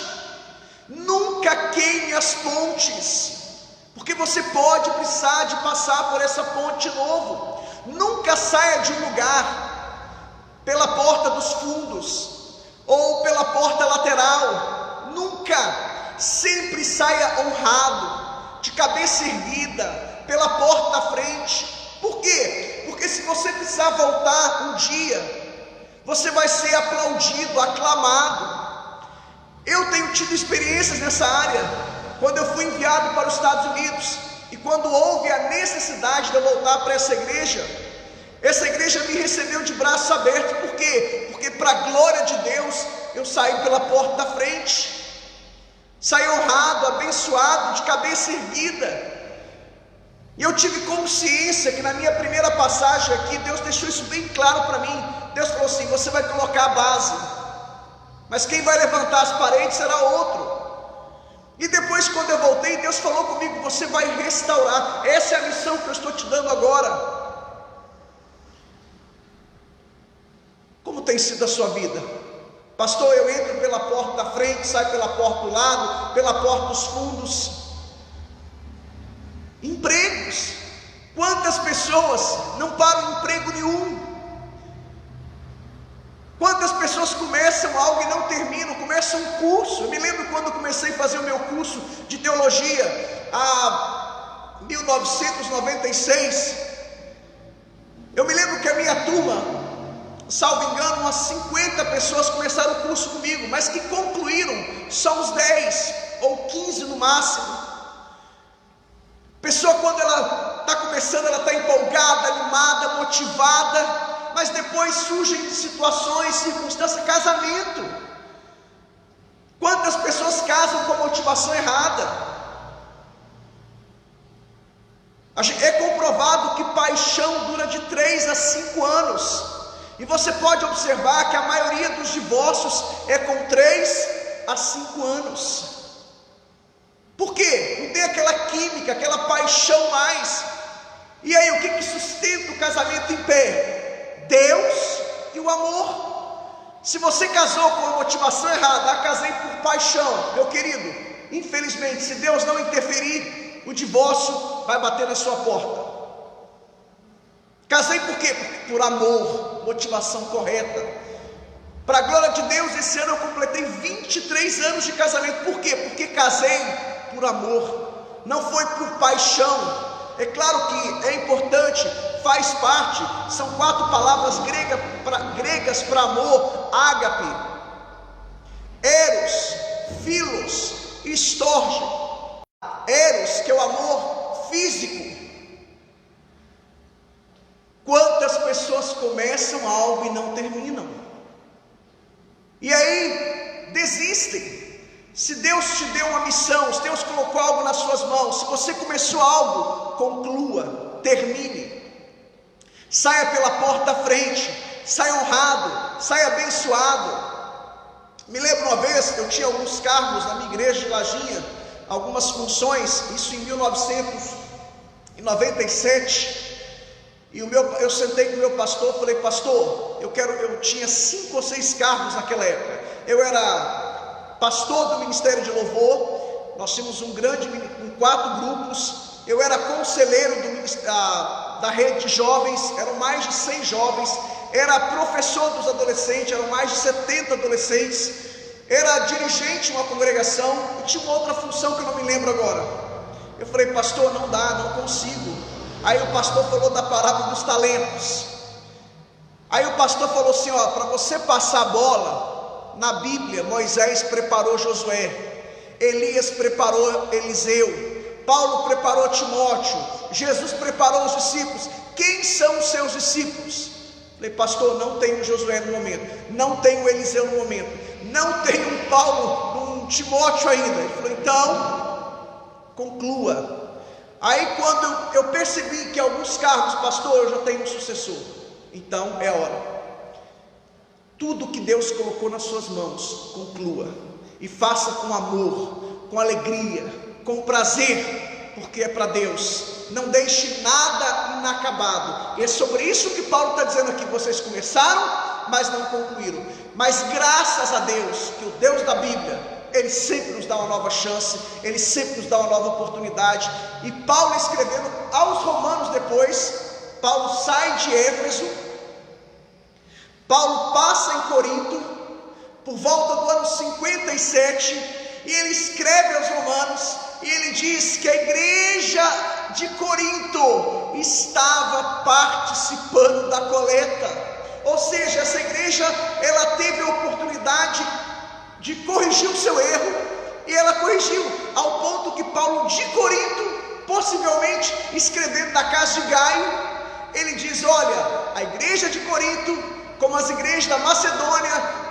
Nunca queime as pontes, porque você pode precisar de passar por essa ponte de novo. Nunca saia de um lugar pela porta dos fundos ou pela porta lateral. Nunca. Sempre saia honrado, de cabeça erguida, pela porta da frente. Por quê? Porque se você precisar voltar um dia, você vai ser aplaudido, aclamado. Eu tenho tido experiências nessa área. Quando eu fui enviado para os Estados Unidos, e quando houve a necessidade de eu voltar para essa igreja me recebeu de braços abertos. Por quê? Porque para a glória de Deus, eu saí pela porta da frente. Saí honrado, abençoado, de cabeça erguida. E eu tive consciência que na minha primeira passagem aqui, Deus deixou isso bem claro para mim. Deus falou assim: você vai colocar a base, mas quem vai levantar as paredes será outro. E depois, quando eu voltei, Deus falou comigo: você vai restaurar. Essa é a missão que eu estou te dando agora. Como tem sido a sua vida? Pastor, eu entro pela porta da frente, saio pela porta do lado, pela porta dos fundos. Empregos. Quantas pessoas não param em emprego nenhum? Quantas pessoas começam algo e não terminam? Começam um curso. Eu me lembro quando eu comecei a fazer o meu curso de teologia, a 1996, Eu me lembro que a minha turma, salvo engano, umas 50 pessoas começaram o curso comigo, mas que concluíram só uns 10 ou 15 no máximo. Pessoa, quando ela está começando, ela está empolgada, animada, motivada, mas depois surgem situações, circunstâncias, casamento. Quantas pessoas casam com a motivação errada? É comprovado que paixão dura de 3 a 5 anos. E você pode observar que a maioria dos divórcios é com 3 a 5 anos. Por quê? Não tem aquela química, aquela paixão mais. E aí, o que sustenta o casamento em pé? Deus e o amor. Se você casou com a motivação errada, casei por paixão, meu querido, infelizmente, se Deus não interferir, o divórcio vai bater na sua porta. Casei por quê? Por amor, motivação correta. Para a glória de Deus, esse ano eu completei 23 anos de casamento. Por quê? Porque casei por amor, não foi por paixão. É claro que é importante, faz parte, são 4 palavras gregas para amor: ágape, eros, filos e storge. Eros, que é o amor físico. Quantas pessoas começam algo e não terminam? E aí desistem. Se Deus te deu uma missão, se Deus colocou algo nas suas mãos, se você começou algo, conclua, termine. Saia pela porta da frente, saia honrado, saia abençoado. Me lembro uma vez, eu tinha alguns cargos na minha igreja de Lajinha, algumas funções, isso em 1997, e eu sentei com o meu pastor, falei: pastor, eu tinha 5 ou 6 cargos naquela época. Eu era pastor do Ministério de Louvor, nós tínhamos com 4 grupos, eu era conselheiro da rede de jovens, eram mais de 100 jovens, era professor dos adolescentes, eram mais de 70 adolescentes, era dirigente de uma congregação, e tinha uma outra função que eu não me lembro agora. Eu falei: pastor, não dá, não consigo. Aí o pastor falou da parábola dos talentos. Aí o pastor falou assim: ó, para você passar a bola, na Bíblia, Moisés preparou Josué, Elias preparou Eliseu, Paulo preparou Timóteo, Jesus preparou os discípulos. Quem são os seus discípulos? Falei: pastor, não tenho Josué no momento, não tenho Eliseu no momento, não tenho um Paulo, um Timóteo ainda. Ele falou: então, conclua. Aí quando eu percebi que alguns cargos, pastor, eu já tenho um sucessor, então é hora. Tudo que Deus colocou nas suas mãos, conclua, e faça com amor, com alegria, com prazer, porque é para Deus. Não deixe nada inacabado. E é sobre isso que Paulo está dizendo aqui: vocês começaram, mas não concluíram. Mas graças a Deus, que o Deus da Bíblia, Ele sempre nos dá uma nova chance, Ele sempre nos dá uma nova oportunidade. E Paulo, escrevendo aos Romanos depois, Paulo sai de Éfeso, Paulo passa em Corinto, por volta do ano 57, e ele escreve aos Romanos, e ele diz que a igreja de Corinto estava participando da coleta. Ou seja, essa igreja, ela teve a oportunidade de corrigir o seu erro, e ela corrigiu, ao ponto que Paulo de Corinto, possivelmente escrevendo da casa de Gaio, ele diz: olha, a igreja de Corinto, como as igrejas da Macedônia,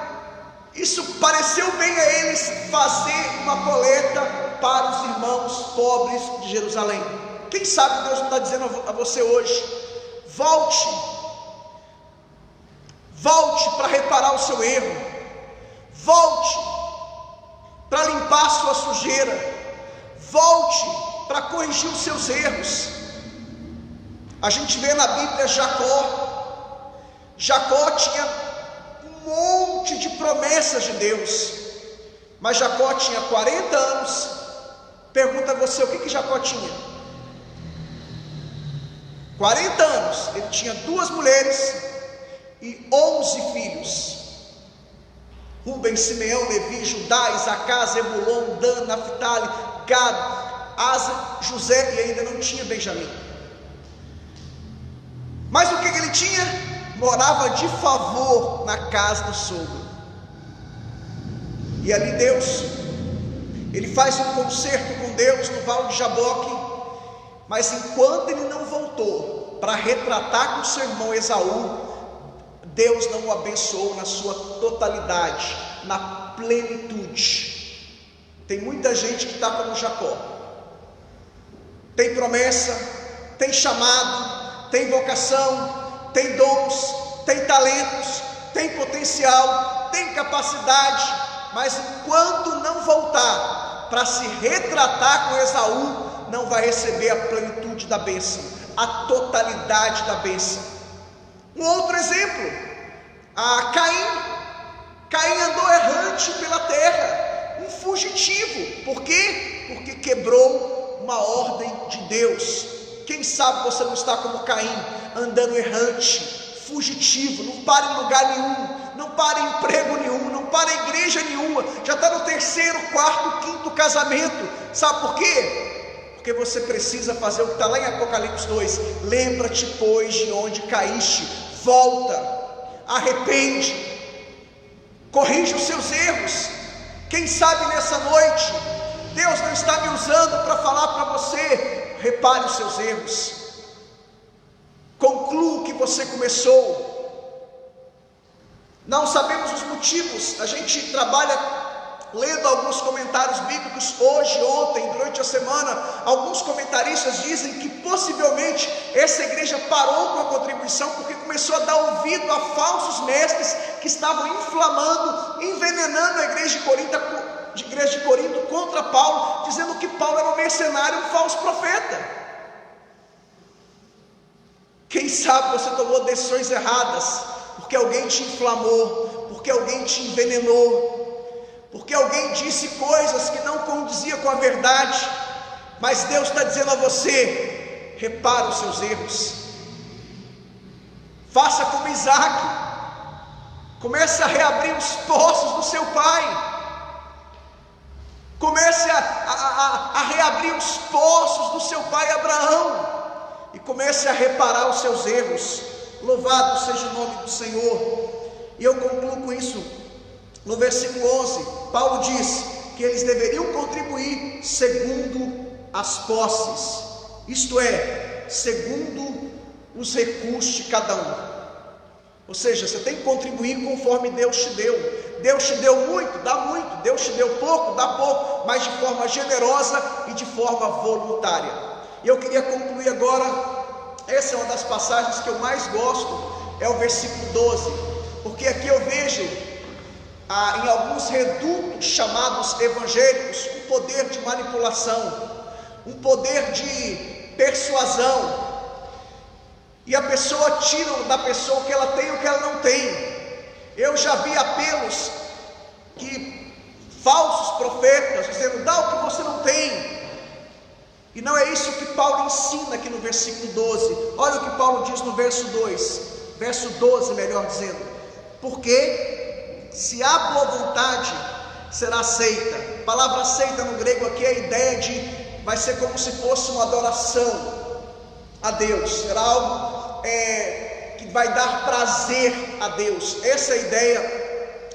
isso pareceu bem a eles fazer uma coleta para os irmãos pobres de Jerusalém. Quem sabe Deus não está dizendo a você hoje: volte para reparar o seu erro, volte para limpar a sua sujeira, volte para corrigir os seus erros. A gente vê na Bíblia Jacó tinha um monte de promessas de Deus, mas Jacó tinha 40 anos. Pergunta a você, o que Jacó tinha? 40 anos, ele tinha 2 mulheres e 11 filhos: Rubem, Simeão, Levi, Judá, Isacar, Zebulon, Dan, Naphtali, Gad, Asa, José, e ainda não tinha Benjamim. Mas o que ele morava de favor na casa do sogro. E ali Deus, ele faz um concerto com Deus no Vale de Jaboque, mas enquanto ele não voltou para retratar com seu irmão Esaú, Deus não o abençoou na sua totalidade, na plenitude. Tem muita gente que está como Jacó, tem promessa, tem chamado, tem vocação, tem dons, tem talentos, tem potencial, tem capacidade, mas enquanto não voltar para se retratar com Esaú, não vai receber a plenitude da bênção, a totalidade da bênção. Um outro exemplo, Caim andou errante pela terra, um fugitivo. Por quê? Porque quebrou uma ordem de Deus. Quem sabe você não está como Caim, andando errante, fugitivo, não para em lugar nenhum, não para em emprego nenhum, não para em igreja nenhuma, já está no 3º, 4º, 5º casamento. Sabe por quê? Porque você precisa fazer o que está lá em Apocalipse 2, lembra-te pois de onde caíste, volta, arrepende, corrige os seus erros. Quem sabe nessa noite, Deus não está me usando para falar para você, repare os seus erros, conclua o que você começou. Não sabemos os motivos, a gente trabalha lendo alguns comentários bíblicos hoje, ontem, durante a semana. Alguns comentaristas dizem que possivelmente essa igreja parou com a contribuição porque começou a dar ouvido a falsos mestres que estavam inflamando, envenenando a igreja de Corinto contra Paulo, dizendo que Paulo era um mercenário, um falso profeta. Quem sabe você tomou decisões erradas porque alguém te inflamou, porque alguém te envenenou, porque alguém disse coisas que não condiziam com a verdade. Mas Deus está dizendo a você, repara os seus erros, faça como Isaac, comece a reabrir os poços do seu pai, comece a reabrir os poços do seu pai Abraão, e comece a reparar os seus erros. Louvado seja o nome do Senhor. E eu concluo com isso. No versículo 11, Paulo diz que eles deveriam contribuir segundo as posses, isto é, segundo os recursos de cada um. Ou seja, você tem que contribuir conforme Deus te deu. Deus te deu muito, dá muito. Deus te deu pouco, dá pouco, mas de forma generosa e de forma voluntária. E eu queria concluir agora. Essa é uma das passagens que eu mais gosto, é o versículo 12, porque aqui eu vejo em alguns redutos chamados evangélicos um poder de manipulação, um poder de persuasão, e a pessoa tira da pessoa o que ela tem e o que ela não tem. Eu já vi apelos que falsos profetas dizendo, dá o que você não tem. E não é isso que Paulo ensina aqui no versículo 12. Olha o que Paulo diz no verso 12, melhor dizendo. Porque se há boa vontade, será aceita. A palavra aceita no grego aqui é a ideia de, vai ser como se fosse uma adoração a Deus. Será algo que vai dar prazer a Deus. Essa é a ideia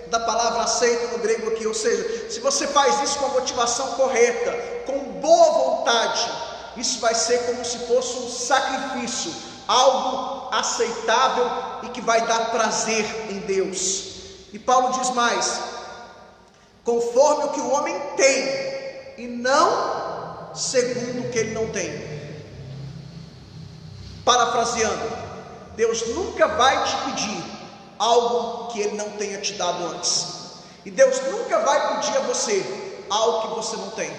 da palavra aceita no grego aqui. Ou seja, se você faz isso com a motivação correta, com boa vontade, isso vai ser como se fosse um sacrifício, algo aceitável e que vai dar prazer em Deus. E Paulo diz mais, conforme o que o homem tem, e não segundo o que ele não tem. Parafraseando, Deus nunca vai te pedir algo que ele não tenha te dado antes, e Deus nunca vai pedir a você algo que você não tem,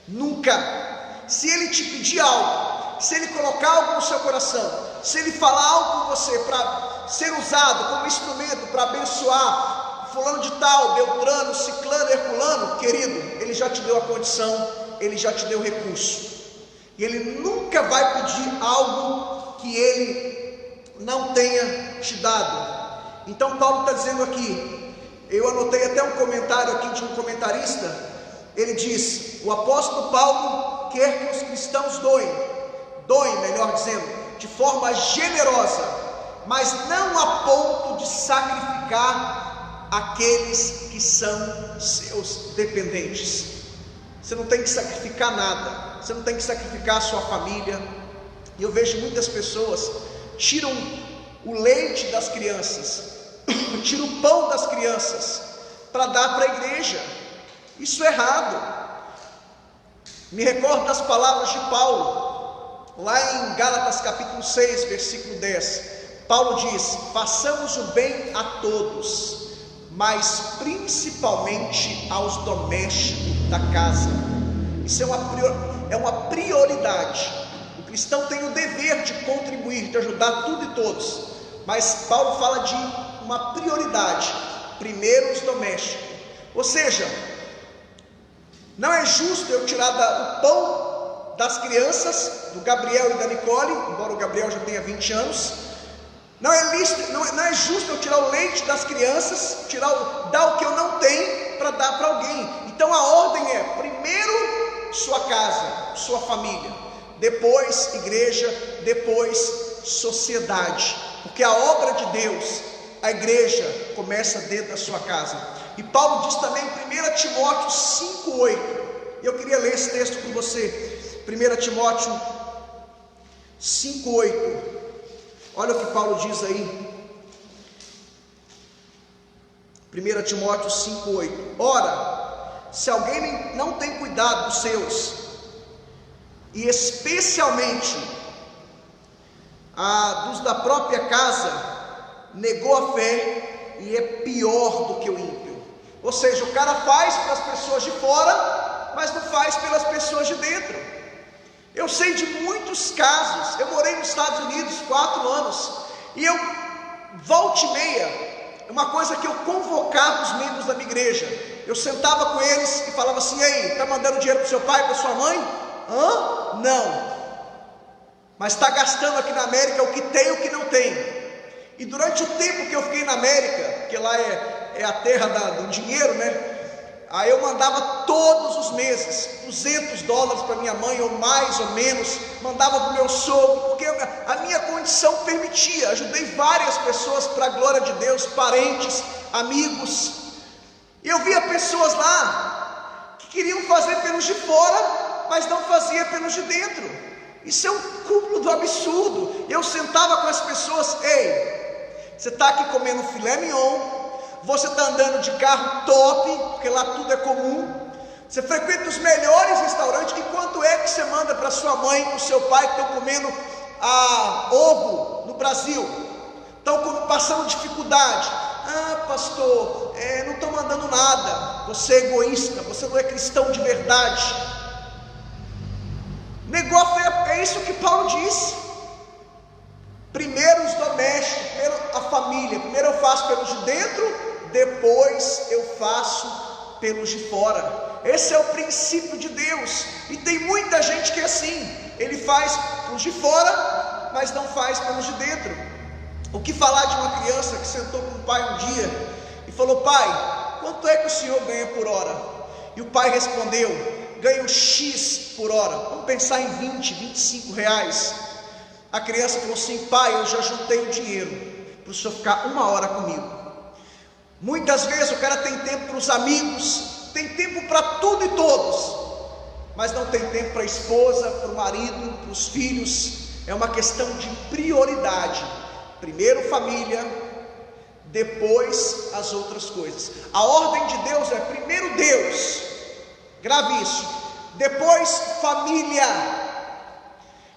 nunca. Se ele te pedir algo, se ele colocar algo no seu coração, se ele falar algo com você para ser usado como instrumento para abençoar fulano de tal, Beltrano, Ciclano, Herculano, querido, ele já te deu a condição, ele já te deu o recurso, e ele nunca vai pedir algo que ele não tenha te dado. Então Paulo está dizendo aqui, eu anotei até um comentário aqui de um comentarista, ele diz, o apóstolo Paulo quer que os cristãos doem, melhor dizendo, de forma generosa, mas não a ponto de sacrificar aqueles que são seus dependentes. Você não tem que sacrificar nada, você não tem que sacrificar a sua família. E eu vejo muitas pessoas tiram o leite das crianças, tiram o pão das crianças para dar para a igreja. Isso é errado. Me recordo das palavras de Paulo, lá em Gálatas capítulo 6, versículo 10. Paulo diz: façamos o bem a todos, mas principalmente aos domésticos da casa. Isso é uma prioridade. O cristão tem o dever de contribuir, de ajudar tudo e todos, mas Paulo fala de uma prioridade: primeiro os domésticos. Ou seja, não é justo eu tirar o pão das crianças, do Gabriel e da Nicole, embora o Gabriel já tenha 20 anos. Não é justo eu tirar o leite das crianças, dar o que eu não tenho para dar para alguém. Então a ordem é: primeiro sua casa, sua família, depois igreja, depois sociedade, porque a obra de Deus, a igreja, começa dentro da sua casa. E Paulo diz também em 1 Timóteo 5,8, e eu queria ler esse texto com você. 1 Timóteo 5,8, olha o que Paulo diz aí. 1 Timóteo 5,8: ora, se alguém não tem cuidado dos seus, e especialmente dos da própria casa, negou a fé e é pior do que o ímpio. Ou seja, o cara faz pelas pessoas de fora, mas não faz pelas pessoas de dentro. Eu sei de muitos casos. Eu morei nos Estados Unidos 4 anos, e eu, volta e meia, uma coisa que eu convocava os membros da minha igreja, eu sentava com eles e falava assim: e aí, está mandando dinheiro para o seu pai, para sua mãe? Não. Mas está gastando aqui na América o que tem e o que não tem. E durante o tempo que eu fiquei na América, porque lá é a terra do dinheiro, né? Aí eu mandava todos os meses $200 para minha mãe, ou mais ou menos, mandava para o meu sogro, porque a minha condição permitia. Ajudei várias pessoas para a glória de Deus, parentes, amigos. E eu via pessoas lá que queriam fazer pelos de fora, mas não fazia pelos de dentro. Isso é um cúmulo do absurdo. Eu sentava com as pessoas: ei, você está aqui comendo filé mignon, você está andando de carro top, porque lá tudo é comum, você frequenta os melhores restaurantes, e quanto é que você manda para sua mãe, para o seu pai, que estão comendo ovo no Brasil, estão passando dificuldade? Pastor, não estou mandando nada. Você é egoísta, você não é cristão de verdade. Negou a fé. É isso que Paulo diz. Primeiro os domésticos, primeiro a família. Primeiro eu faço pelos de dentro, depois eu faço pelos de fora. Esse é o princípio de Deus. E tem muita gente que é assim: ele faz pelos de fora, mas não faz pelos de dentro. O que falar de uma criança que sentou com o pai um dia e falou: pai, quanto é que o senhor ganha por hora? E o pai respondeu: ganho X por hora. Vamos pensar em 20, 25 reais. A criança falou assim: pai, eu já juntei o dinheiro para o senhor ficar 1 hora comigo. Muitas vezes o cara tem tempo para os amigos, tem tempo para tudo e todos, mas não tem tempo para a esposa, para o marido, para os filhos. É uma questão de prioridade. Primeiro família, depois as outras coisas. A ordem de Deus é primeiro Deus, grave isso, depois família,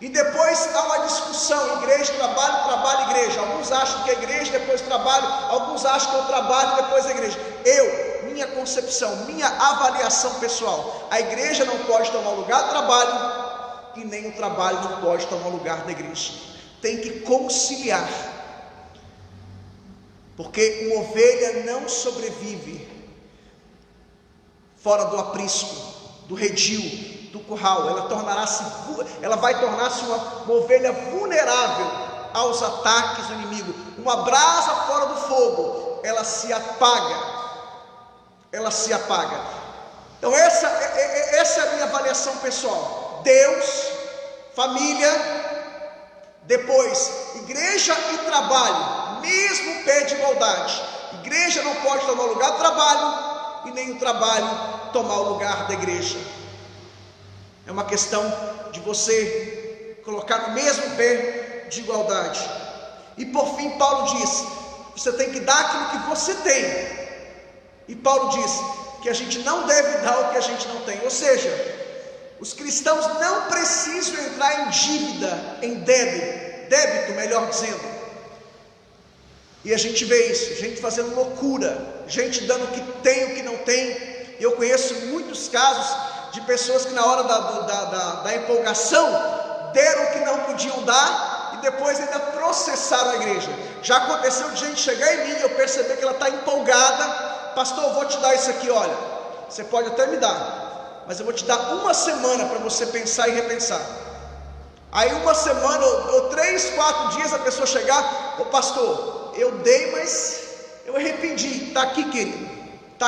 e depois há uma discussão: igreja, trabalho, igreja. Alguns acham que é igreja, depois trabalho. Alguns acham que eu trabalho, depois a igreja. Minha concepção, minha avaliação pessoal: a igreja não pode tomar o lugar do trabalho, e nem o trabalho não pode tomar o lugar da igreja. Tem que conciliar, porque uma ovelha não sobrevive fora do aprisco, do redil, do curral. Ela vai tornar-se uma ovelha vulnerável aos ataques do inimigo. Uma brasa fora do fogo, ela se apaga. Então essa é a minha avaliação pessoal: Deus, família, Depois, igreja e trabalho, mesmo pé de igualdade. Igreja não pode tomar o lugar do trabalho e nem o trabalho tomar o lugar da igreja. É uma questão de você colocar no mesmo pé de igualdade. E por fim, Paulo diz: você tem que dar aquilo que você tem. E Paulo diz que a gente não deve dar o que a gente não tem. Ou seja, os cristãos não precisam entrar em dívida, em débito, melhor dizendo. E a gente vê isso, gente fazendo loucura, gente dando o que tem, o que não tem. Eu conheço muitos casos de pessoas que na hora da empolgação deram o que não podiam dar e depois ainda processaram a igreja. Já aconteceu de gente chegar em mim e eu perceber que ela está empolgada. Pastor, eu vou te dar isso aqui, olha, você pode até me dar, mas eu vou te dar uma semana para você pensar e repensar. Aí uma semana ou 3, 4 dias a pessoa chegar: ô pastor, eu dei, mas eu arrependi. Está aqui, querido, está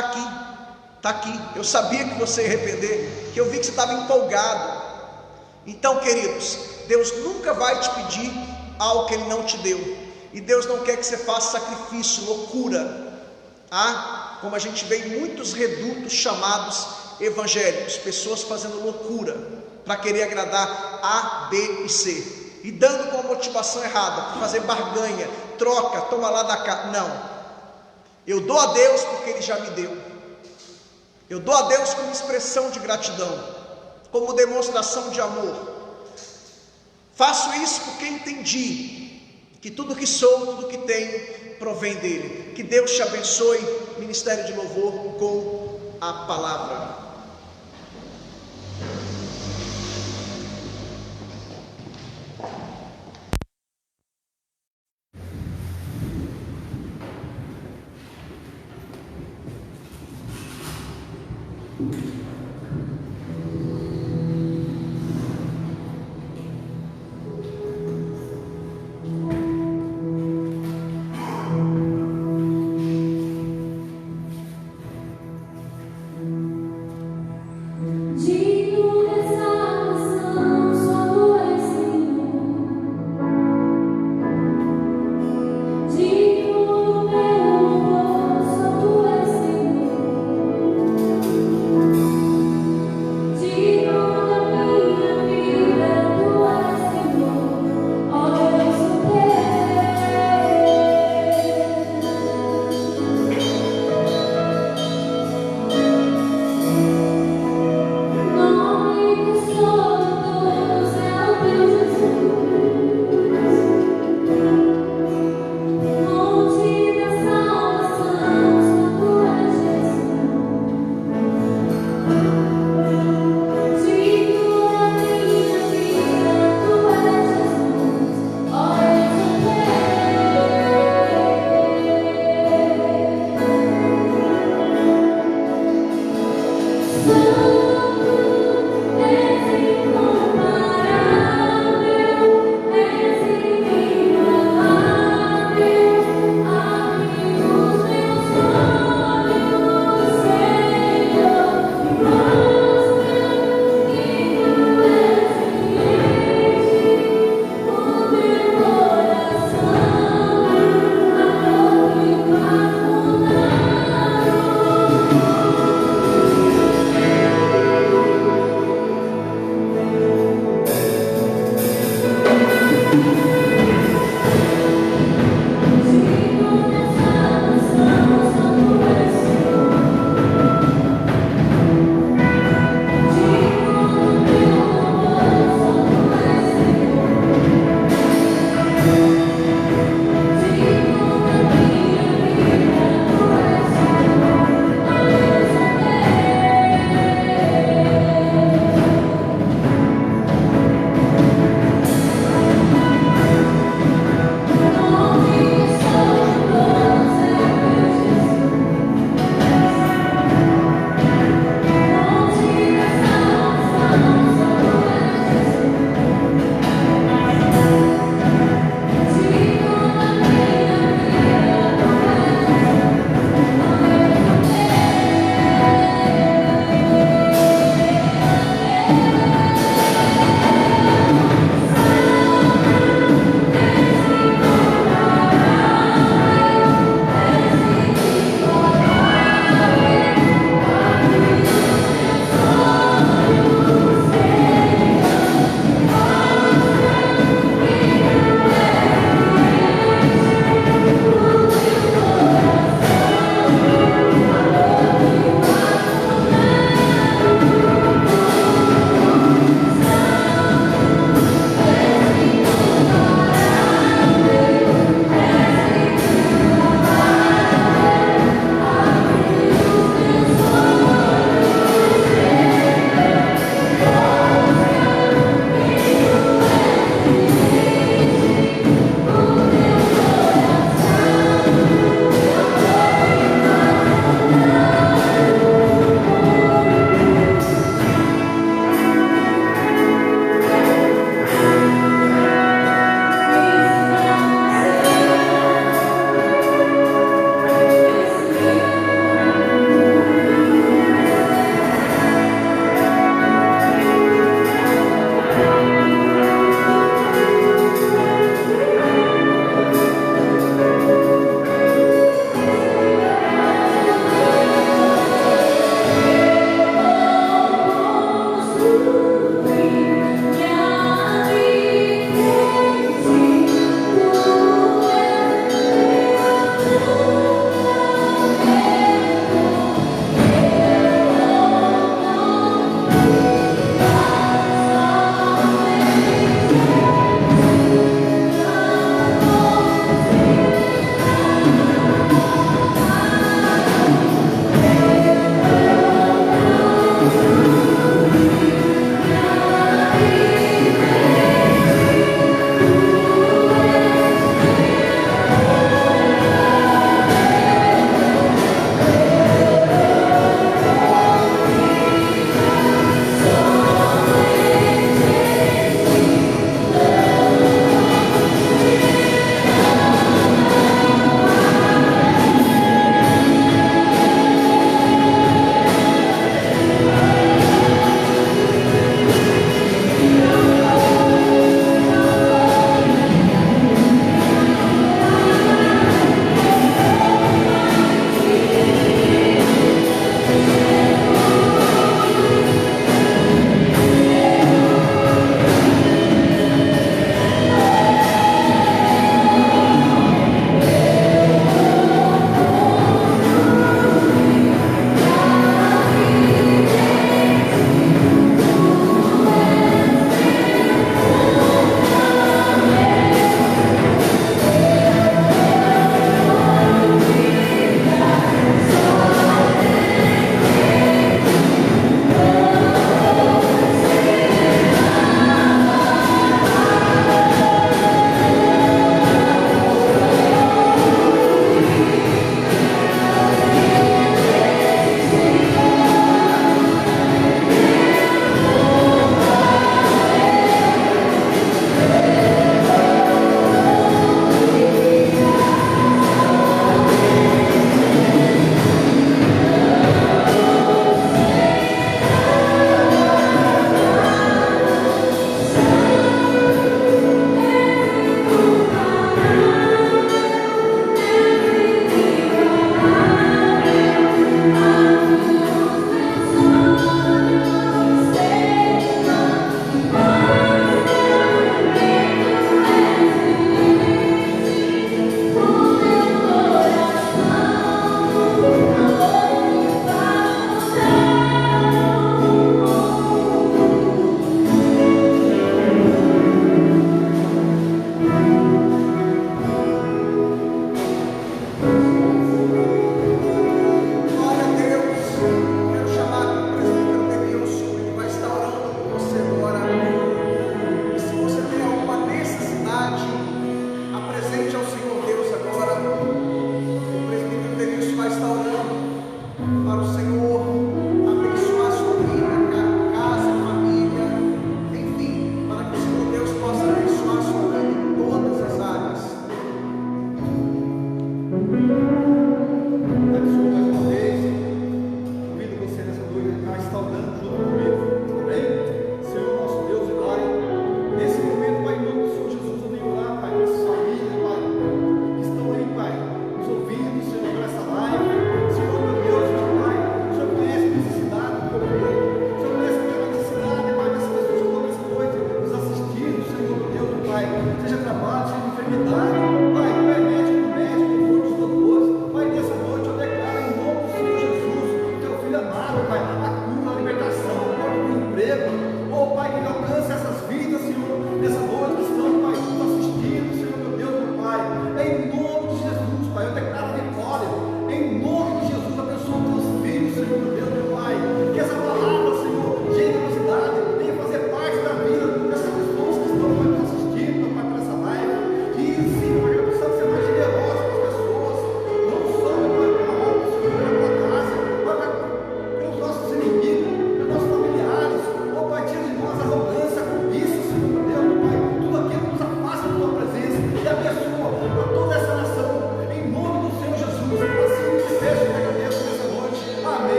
aqui, eu sabia que você ia arrepender, que eu vi que você estava empolgado. Então, queridos, Deus nunca vai te pedir algo que Ele não te deu, e Deus não quer que você faça sacrifício, loucura, como a gente vê em muitos redutos chamados evangélicos, pessoas fazendo loucura para querer agradar A, B e C, e dando com a motivação errada, fazer barganha, troca, toma lá da cá. Não, eu dou a Deus porque Ele já me deu, eu dou a Deus como expressão de gratidão, como demonstração de amor. Faço isso porque entendi que tudo que sou, tudo que tenho provém dele. Que Deus te abençoe. Ministério de Louvor com a palavra. Digno dessa nação, só tu és Senhor. Digno do meu louvor, só tu és Senhor.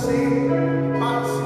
você participe